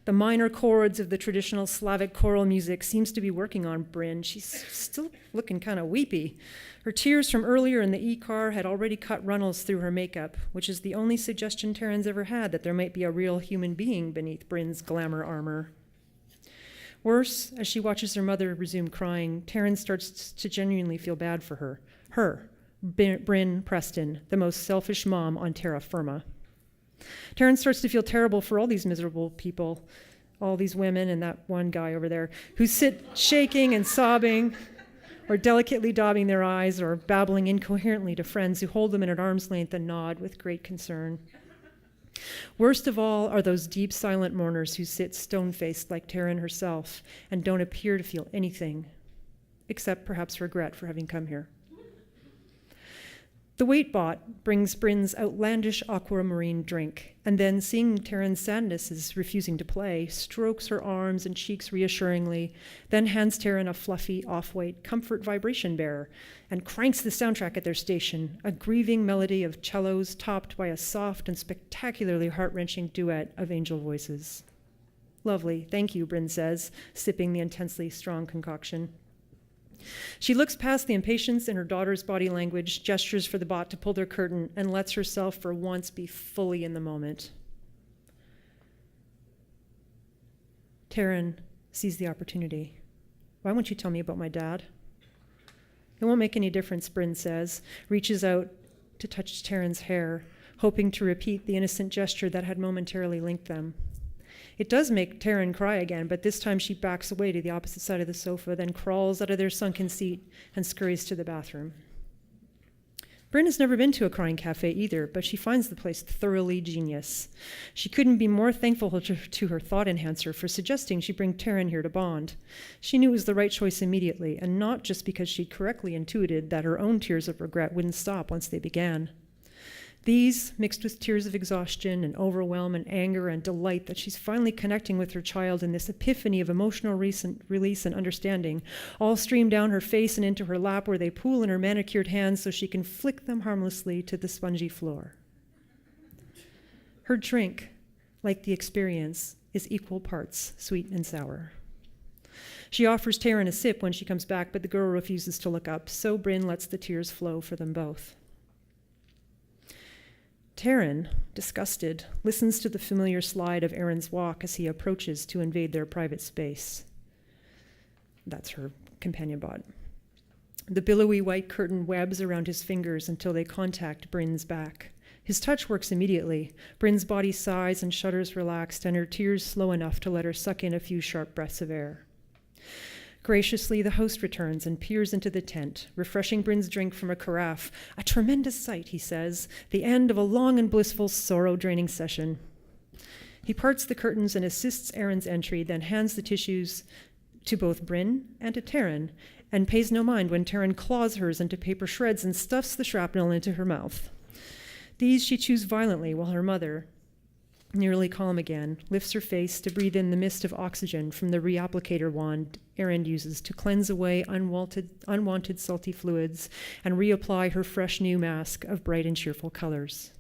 The minor chords of the traditional Slavic choral music seems to be working on Bryn. She's still looking kind of weepy. Her tears from earlier in the e-car had already cut runnels through her makeup, which is the only suggestion Terran's ever had that there might be a real human being beneath Bryn's glamour armor. Worse, as she watches her mother resume crying, Terran starts to genuinely feel bad for her. Her, Bryn Preston, the most selfish mom on terra firma. Terran starts to feel terrible for all these miserable people, all these women and that one guy over there, who sit shaking and sobbing, or delicately daubing their eyes, or babbling incoherently to friends who hold them at arm's length and nod with great concern. Worst of all are those deep, silent mourners who sit stone-faced like Terran herself and don't appear to feel anything, except perhaps regret for having come here. The waitbot brings Bryn's outlandish aquamarine drink, and then, seeing Terran's sadness is refusing to play, strokes her arms and cheeks reassuringly, then hands Terran a fluffy, off-white comfort vibration bearer, and cranks the soundtrack at their station, a grieving melody of cellos topped by a soft and spectacularly heart-wrenching duet of angel voices. Lovely, thank you, Bryn says, sipping the intensely strong concoction. She looks past the impatience in her daughter's body language, gestures for the bot to pull their curtain, and lets herself for once be fully in the moment. Terran sees the opportunity. Why won't you tell me about my dad? It won't make any difference, Bryn says, reaches out to touch Terran's hair, hoping to repeat the innocent gesture that had momentarily linked them. It does make Terran cry again, but this time she backs away to the opposite side of the sofa, then crawls out of their sunken seat and scurries to the bathroom. Bryn has never been to a crying cafe either, but she finds the place thoroughly genius. She couldn't be more thankful to her thought enhancer for suggesting she bring Terran here to bond. She knew it was the right choice immediately, and not just because she'd correctly intuited that her own tears of regret wouldn't stop once they began. These, mixed with tears of exhaustion and overwhelm and anger and delight that she's finally connecting with her child in this epiphany of emotional release and understanding, all stream down her face and into her lap where they pool in her manicured hands so she can flick them harmlessly to the spongy floor. Her drink, like the experience, is equal parts sweet and sour. She offers Terran a sip when she comes back, but the girl refuses to look up, so Bryn lets the tears flow for them both. Terran, disgusted, listens to the familiar slide of Aaron's walk as he approaches to invade their private space. That's her companion bot. The billowy white curtain webs around his fingers until they contact Bryn's back. His touch works immediately. Bryn's body sighs and shudders relaxed, and her tears slow enough to let her suck in a few sharp breaths of air. Graciously, the host returns and peers into the tent, refreshing Bryn's drink from a carafe. A tremendous sight, he says, the end of a long and blissful, sorrow-draining session. He parts the curtains and assists Erin's entry, then hands the tissues to both Bryn and to Terran, and pays no mind when Terran claws hers into paper shreds and stuffs the shrapnel into her mouth. These she chews violently while her mother, nearly calm again, lifts her face to breathe in the mist of oxygen from the reapplicator wand Erin uses to cleanse away unwanted salty fluids and reapply her fresh new mask of bright and cheerful colors.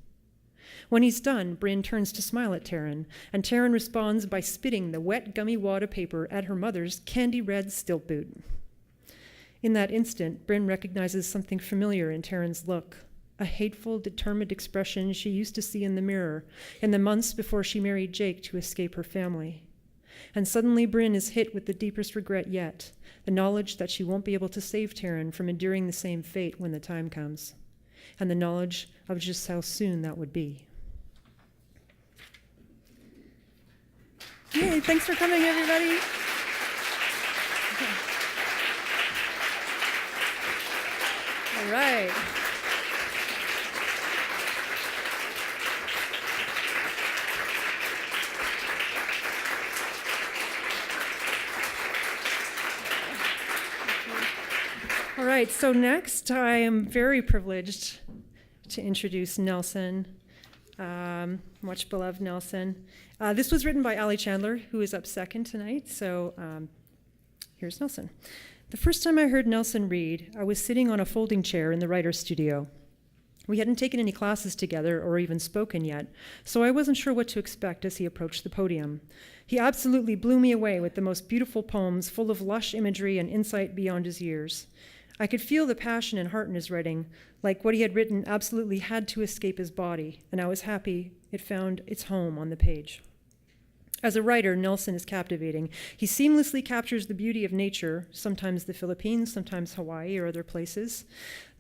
When he's done, Bryn turns to smile at Terran, and Terran responds by spitting the wet, gummy wad of paper at her mother's candy-red stilt boot. In that instant, Bryn recognizes something familiar in Terran's look, a hateful, determined expression she used to see in the mirror in the months before she married Jake to escape her family. And suddenly Bryn is hit with the deepest regret yet, the knowledge that she won't be able to save Terran from enduring the same fate when the time comes, and the knowledge of just how soon that would be. Yay, thanks for coming, everybody. All right. All right, so next I am very privileged to introduce Nelson, much beloved Nelson. This was written by Ali Chandler, who is up second tonight, so here's Nelson. The first time I heard Nelson read, I was sitting on a folding chair in the writer's studio. We hadn't taken any classes together or even spoken yet, so I wasn't sure what to expect as he approached the podium. He absolutely blew me away with the most beautiful poems full of lush imagery and insight beyond his years. I could feel the passion and heart in his writing, like what he had written absolutely had to escape his body, and I was happy it found its home on the page. As a writer, Nelson is captivating. He seamlessly captures the beauty of nature, sometimes the Philippines, sometimes Hawaii or other places,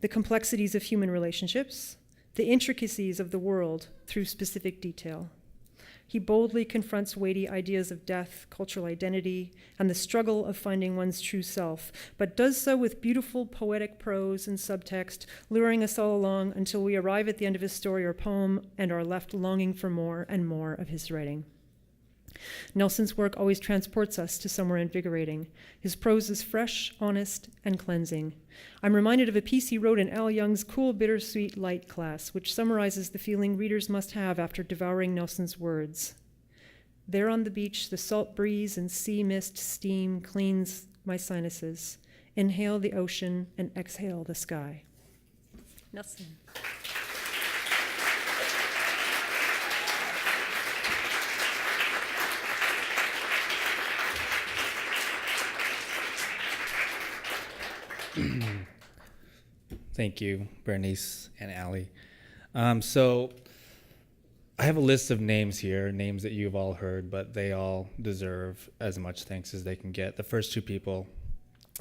the complexities of human relationships, the intricacies of the world through specific detail. He boldly confronts weighty ideas of death, cultural identity, and the struggle of finding one's true self, but does so with beautiful poetic prose and subtext, luring us all along until we arrive at the end of his story or poem and are left longing for more and more of his writing. Nelson's work always transports us to somewhere invigorating. His prose is fresh, honest, and cleansing. I'm reminded of a piece he wrote in Al Young's Cool, Bittersweet Light class, which summarizes the feeling readers must have after devouring Nelson's words. There on the beach, the salt breeze and sea mist steam cleans my sinuses. Inhale the ocean and exhale the sky. Nelson. Thank you, Bernice and Ali. So I have a list of names here, names that you've all heard, but they all deserve as much thanks as they can get. The first two people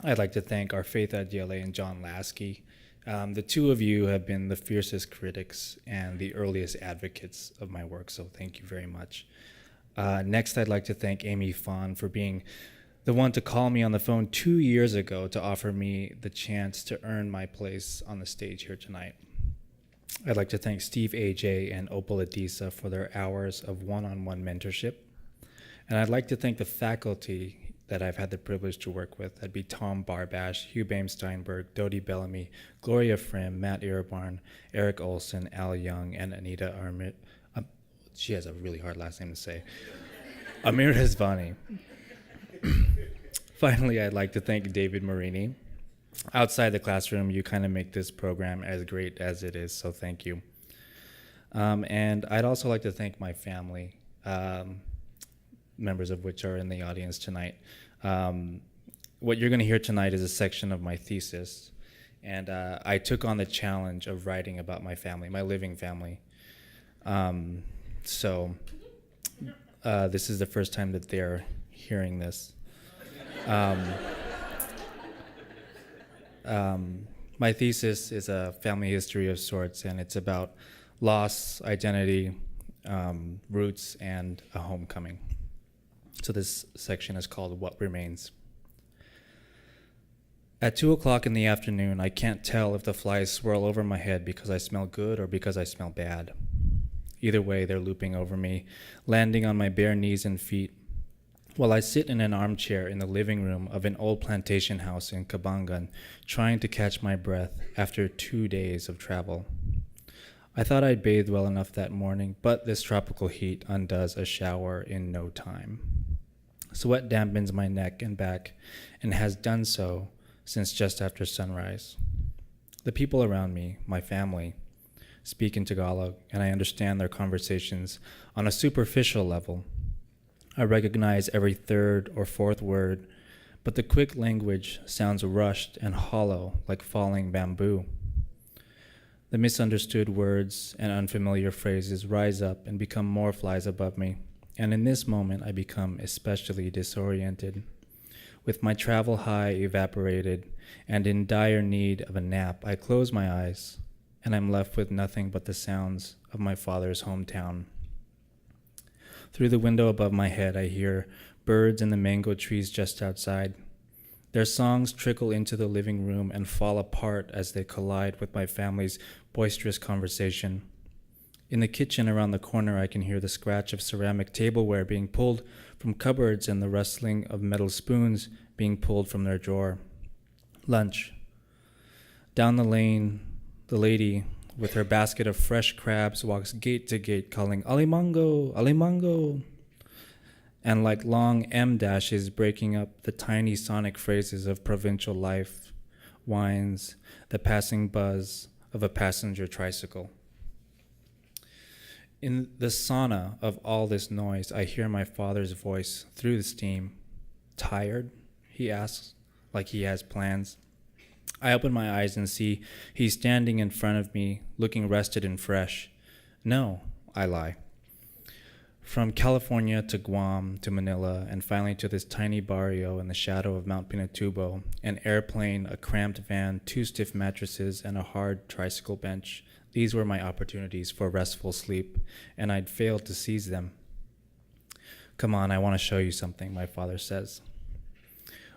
I'd like to thank are Faith Adiele and John Lasky. The two of you have been the fiercest critics and the earliest advocates of my work, so thank you very much. Next, I'd like to thank Amy Fawn for being the one to call me on the phone 2 years ago to offer me the chance to earn my place on the stage here tonight. I'd like to thank Steve AJ and Opal Adisa for their hours of one-on-one mentorship. And I'd like to thank the faculty that I've had the privilege to work with. That'd be Tom Barbash, Hugh Baim-Steinberg, Dodie Bellamy, Gloria Frim, Matt Erebarn, Eric Olson, Al Young, and Anita Armit. She has a really hard last name to say. Amir Hizvani. Finally, I'd like to thank David Marini. Outside the classroom, you kind of make this program as great as it is, so thank you. And I'd also like to thank my family, members of which are in the audience tonight. What you're going to hear tonight is a section of my thesis, and I took on the challenge of writing about my family, my living family. So this is the first time that they're hearing this. My thesis is a family history of sorts, and it's about loss, identity, roots, and a homecoming. So this section is called What Remains. At 2 o'clock in the afternoon, I can't tell if the flies swirl over my head because I smell good or because I smell bad. Either way, they're looping over me, landing on my bare knees and feet, while I sit in an armchair in the living room of an old plantation house in Cabangan, trying to catch my breath after 2 days of travel. I thought I'd bathed well enough that morning, but this tropical heat undoes a shower in no time. Sweat dampens my neck and back, and has done so since just after sunrise. The people around me, my family, speak in Tagalog, and I understand their conversations on a superficial level. I recognize every third or fourth word, but the quick language sounds rushed and hollow like falling bamboo. The misunderstood words and unfamiliar phrases rise up and become more flies above me, and in this moment I become especially disoriented. With my travel high evaporated and in dire need of a nap, I close my eyes, and I'm left with nothing but the sounds of my father's hometown. Through the window above my head, I hear birds in the mango trees just outside. Their songs trickle into the living room and fall apart as they collide with my family's boisterous conversation. In the kitchen around the corner, I can hear the scratch of ceramic tableware being pulled from cupboards and the rustling of metal spoons being pulled from their drawer. Lunch. Down the lane, the lady with her basket of fresh crabs walks gate to gate calling, "Alimango, alimango," and like long M dashes breaking up the tiny sonic phrases of provincial life, wines, the passing buzz of a passenger tricycle. In the sauna of all this noise, I hear my father's voice through the steam. "Tired?" he asks, like he has plans. I open my eyes and see he's standing in front of me, looking rested and fresh. "No," I lie. From California to Guam to Manila, and finally to this tiny barrio in the shadow of Mount Pinatubo, an airplane, a cramped van, 2 stiff mattresses, and a hard tricycle bench. These were my opportunities for restful sleep, and I'd failed to seize them. "Come on, I want to show you something," my father says.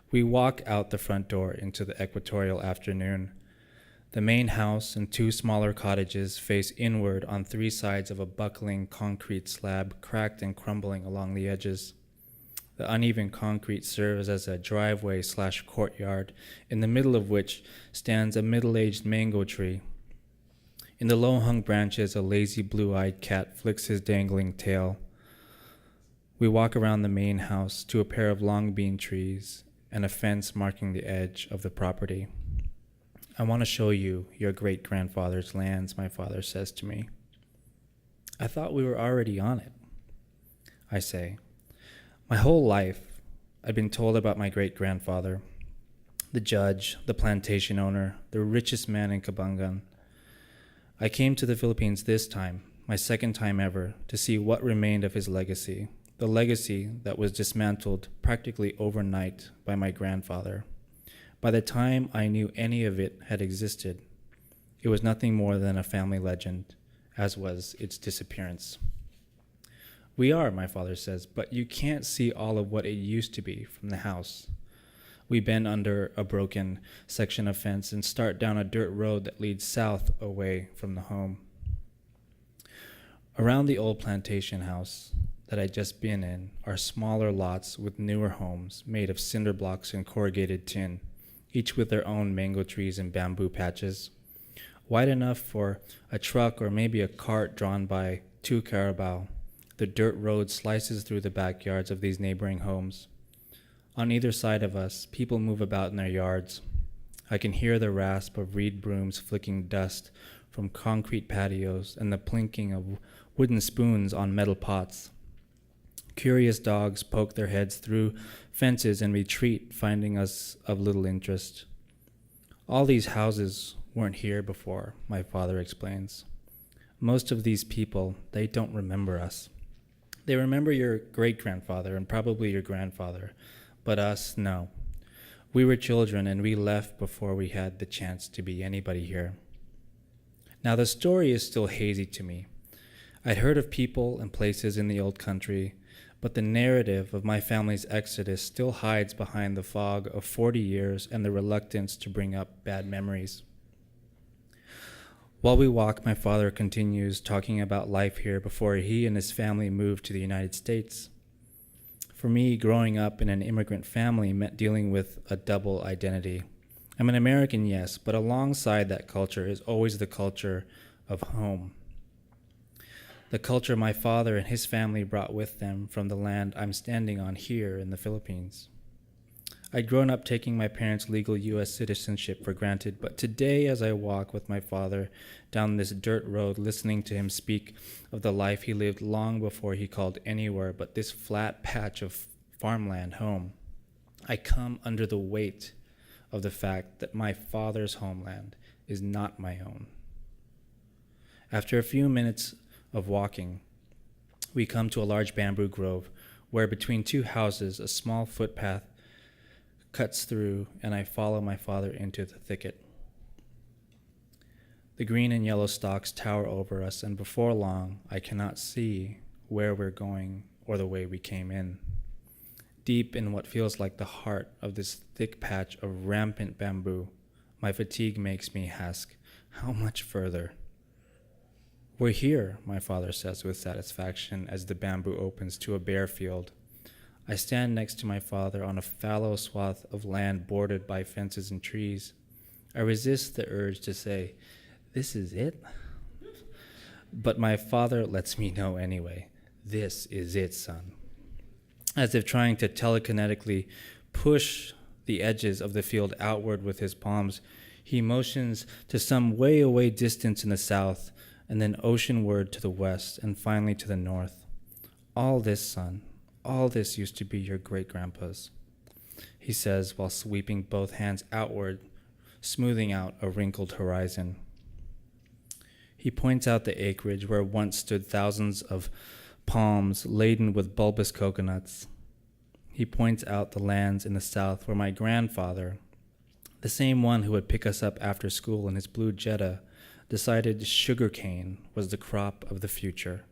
We walk out the front door into the equatorial afternoon. The main house and 2 smaller cottages face inward on 3 sides of a buckling concrete slab, cracked and crumbling along the edges. The uneven concrete serves as a driveway/courtyard, in the middle of which stands a middle-aged mango tree. In the low-hung branches, a lazy blue-eyed cat flicks his dangling tail. We walk around the main house to a pair of long bean trees and a fence marking the edge of the property. "I want to show you your great-grandfather's lands," my father says to me. "I thought we were already on it," I say. My whole life, I've been told about my great-grandfather, the judge, the plantation owner, the richest man in Cabangan. I came to the Philippines this time, my second time ever, to see what remained of his legacy, the legacy that was dismantled practically overnight by my grandfather. By the time I knew any of it had existed, it was nothing more than a family legend, as was its disappearance. "We are," my father says, "but you can't see all of what it used to be from the house." We bend under a broken section of fence and start down a dirt road that leads south away from the home. Around the old plantation house that I'd just been in are smaller lots with newer homes made of cinder blocks and corrugated tin, each with their own mango trees and bamboo patches, wide enough for a truck or maybe a cart drawn by 2 carabao. The dirt road slices through the backyards of these neighboring homes. On either side of us, people move about in their yards. I can hear the rasp of reed brooms flicking dust from concrete patios and the plinking of wooden spoons on metal pots. Curious dogs poke their heads through fences and retreat, finding us of little interest. All these houses weren't here before, my father explains. Most of these people, they don't remember us. They remember your great-grandfather and probably your grandfather, but us, no. We were children and we left before we had the chance to be anybody here. Now the story is still hazy to me. I'd heard of people and places in the old country, but the narrative of my family's exodus still hides behind the fog of 40 years and the reluctance to bring up bad memories. While we walk, my father continues talking about life here before he and his family moved to the United States. For me, growing up in an immigrant family meant dealing with a double identity. I'm an American, yes, but alongside that culture is always the culture of home. The culture my father and his family brought with them from the land I'm standing on here in the Philippines. I'd grown up taking my parents' legal U.S. citizenship for granted, but today as I walk with my father down this dirt road, listening to him speak of the life he lived long before he called anywhere but this flat patch of farmland home, I come under the weight of the fact that my father's homeland is not my own. After a few minutes of walking, we come to a large bamboo grove where between two houses a small footpath cuts through, and I follow my father into the thicket. The green and yellow stalks tower over us, and before long I cannot see where we're going or the way we came in. Deep in what feels like the heart of this thick patch of rampant bamboo, my fatigue makes me ask, how much further? We're here, my father says with satisfaction as the bamboo opens to a bare field. I stand next to my father on a fallow swath of land bordered by fences and trees. I resist the urge to say, "This is it?" But my father lets me know anyway. This is it, son. As if trying to telekinetically push the edges of the field outward with his palms, he motions to some way away distance in the south, and then oceanward to the west, and finally to the north. All this, son, all this used to be your great-grandpa's, he says while sweeping both hands outward, smoothing out a wrinkled horizon. He points out the acreage where once stood thousands of palms laden with bulbous coconuts. He points out the lands in the south where my grandfather, the same one who would pick us up after school in his blue Jetta, decided sugarcane was the crop of the future.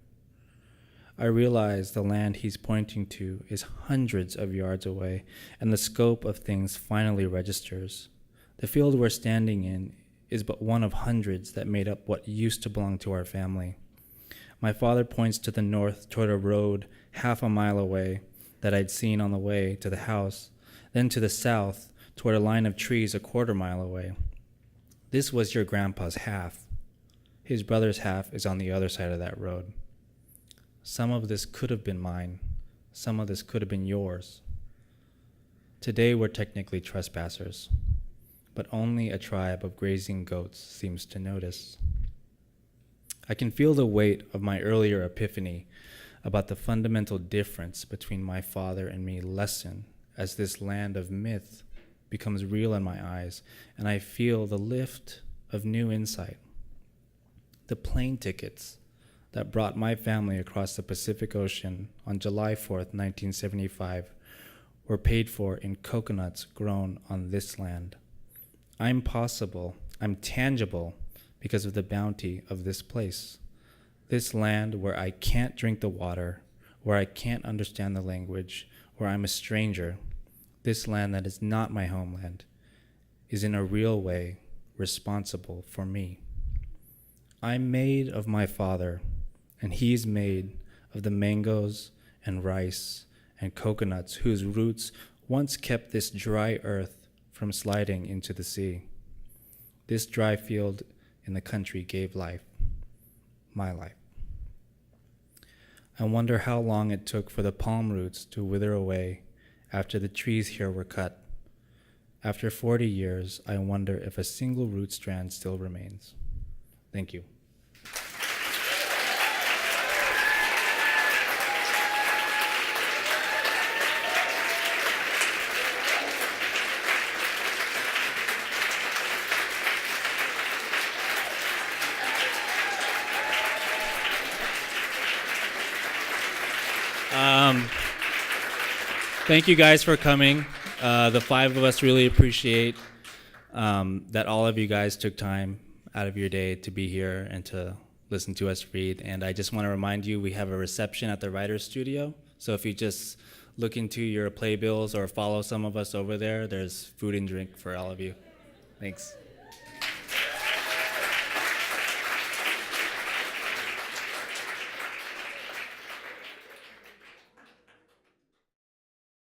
I realize the land he's pointing to is hundreds of yards away, and the scope of things finally registers. The field we're standing in is but one of hundreds that made up what used to belong to our family. My father points to the north toward a road half a mile away that I'd seen on the way to the house, then to the south toward a line of trees a quarter-mile away. This was your grandpa's half. His brother's half is on the other side of that road. Some of this could have been mine. Some of this could have been yours. Today we're technically trespassers, but only a tribe of grazing goats seems to notice. I can feel the weight of my earlier epiphany about the fundamental difference between my father and me lessen as this land of myth becomes real in my eyes, and I feel the lift of new insight. The plane tickets that brought my family across the Pacific Ocean on July 4th, 1975, were paid for in coconuts grown on this land. I'm tangible because of the bounty of this place. This land where I can't drink the water, where I can't understand the language, where I'm a stranger. This land that is not my homeland is in a real way responsible for me. I'm made of my father, and he's made of the mangoes and rice and coconuts whose roots once kept this dry earth from sliding into the sea. This dry field in the country gave life, my life. I wonder how long it took for the palm roots to wither away after the trees here were cut. After 40 years, I wonder if a single root strand still remains. Thank you. Thank you guys for coming. The five of us really appreciate that all of you guys took time out of your day to be here and to listen to us read. And I just want to remind you, we have a reception at the Writer's Studio. So if you just look into your playbills or follow some of us over there, there's food and drink for all of you. Thanks.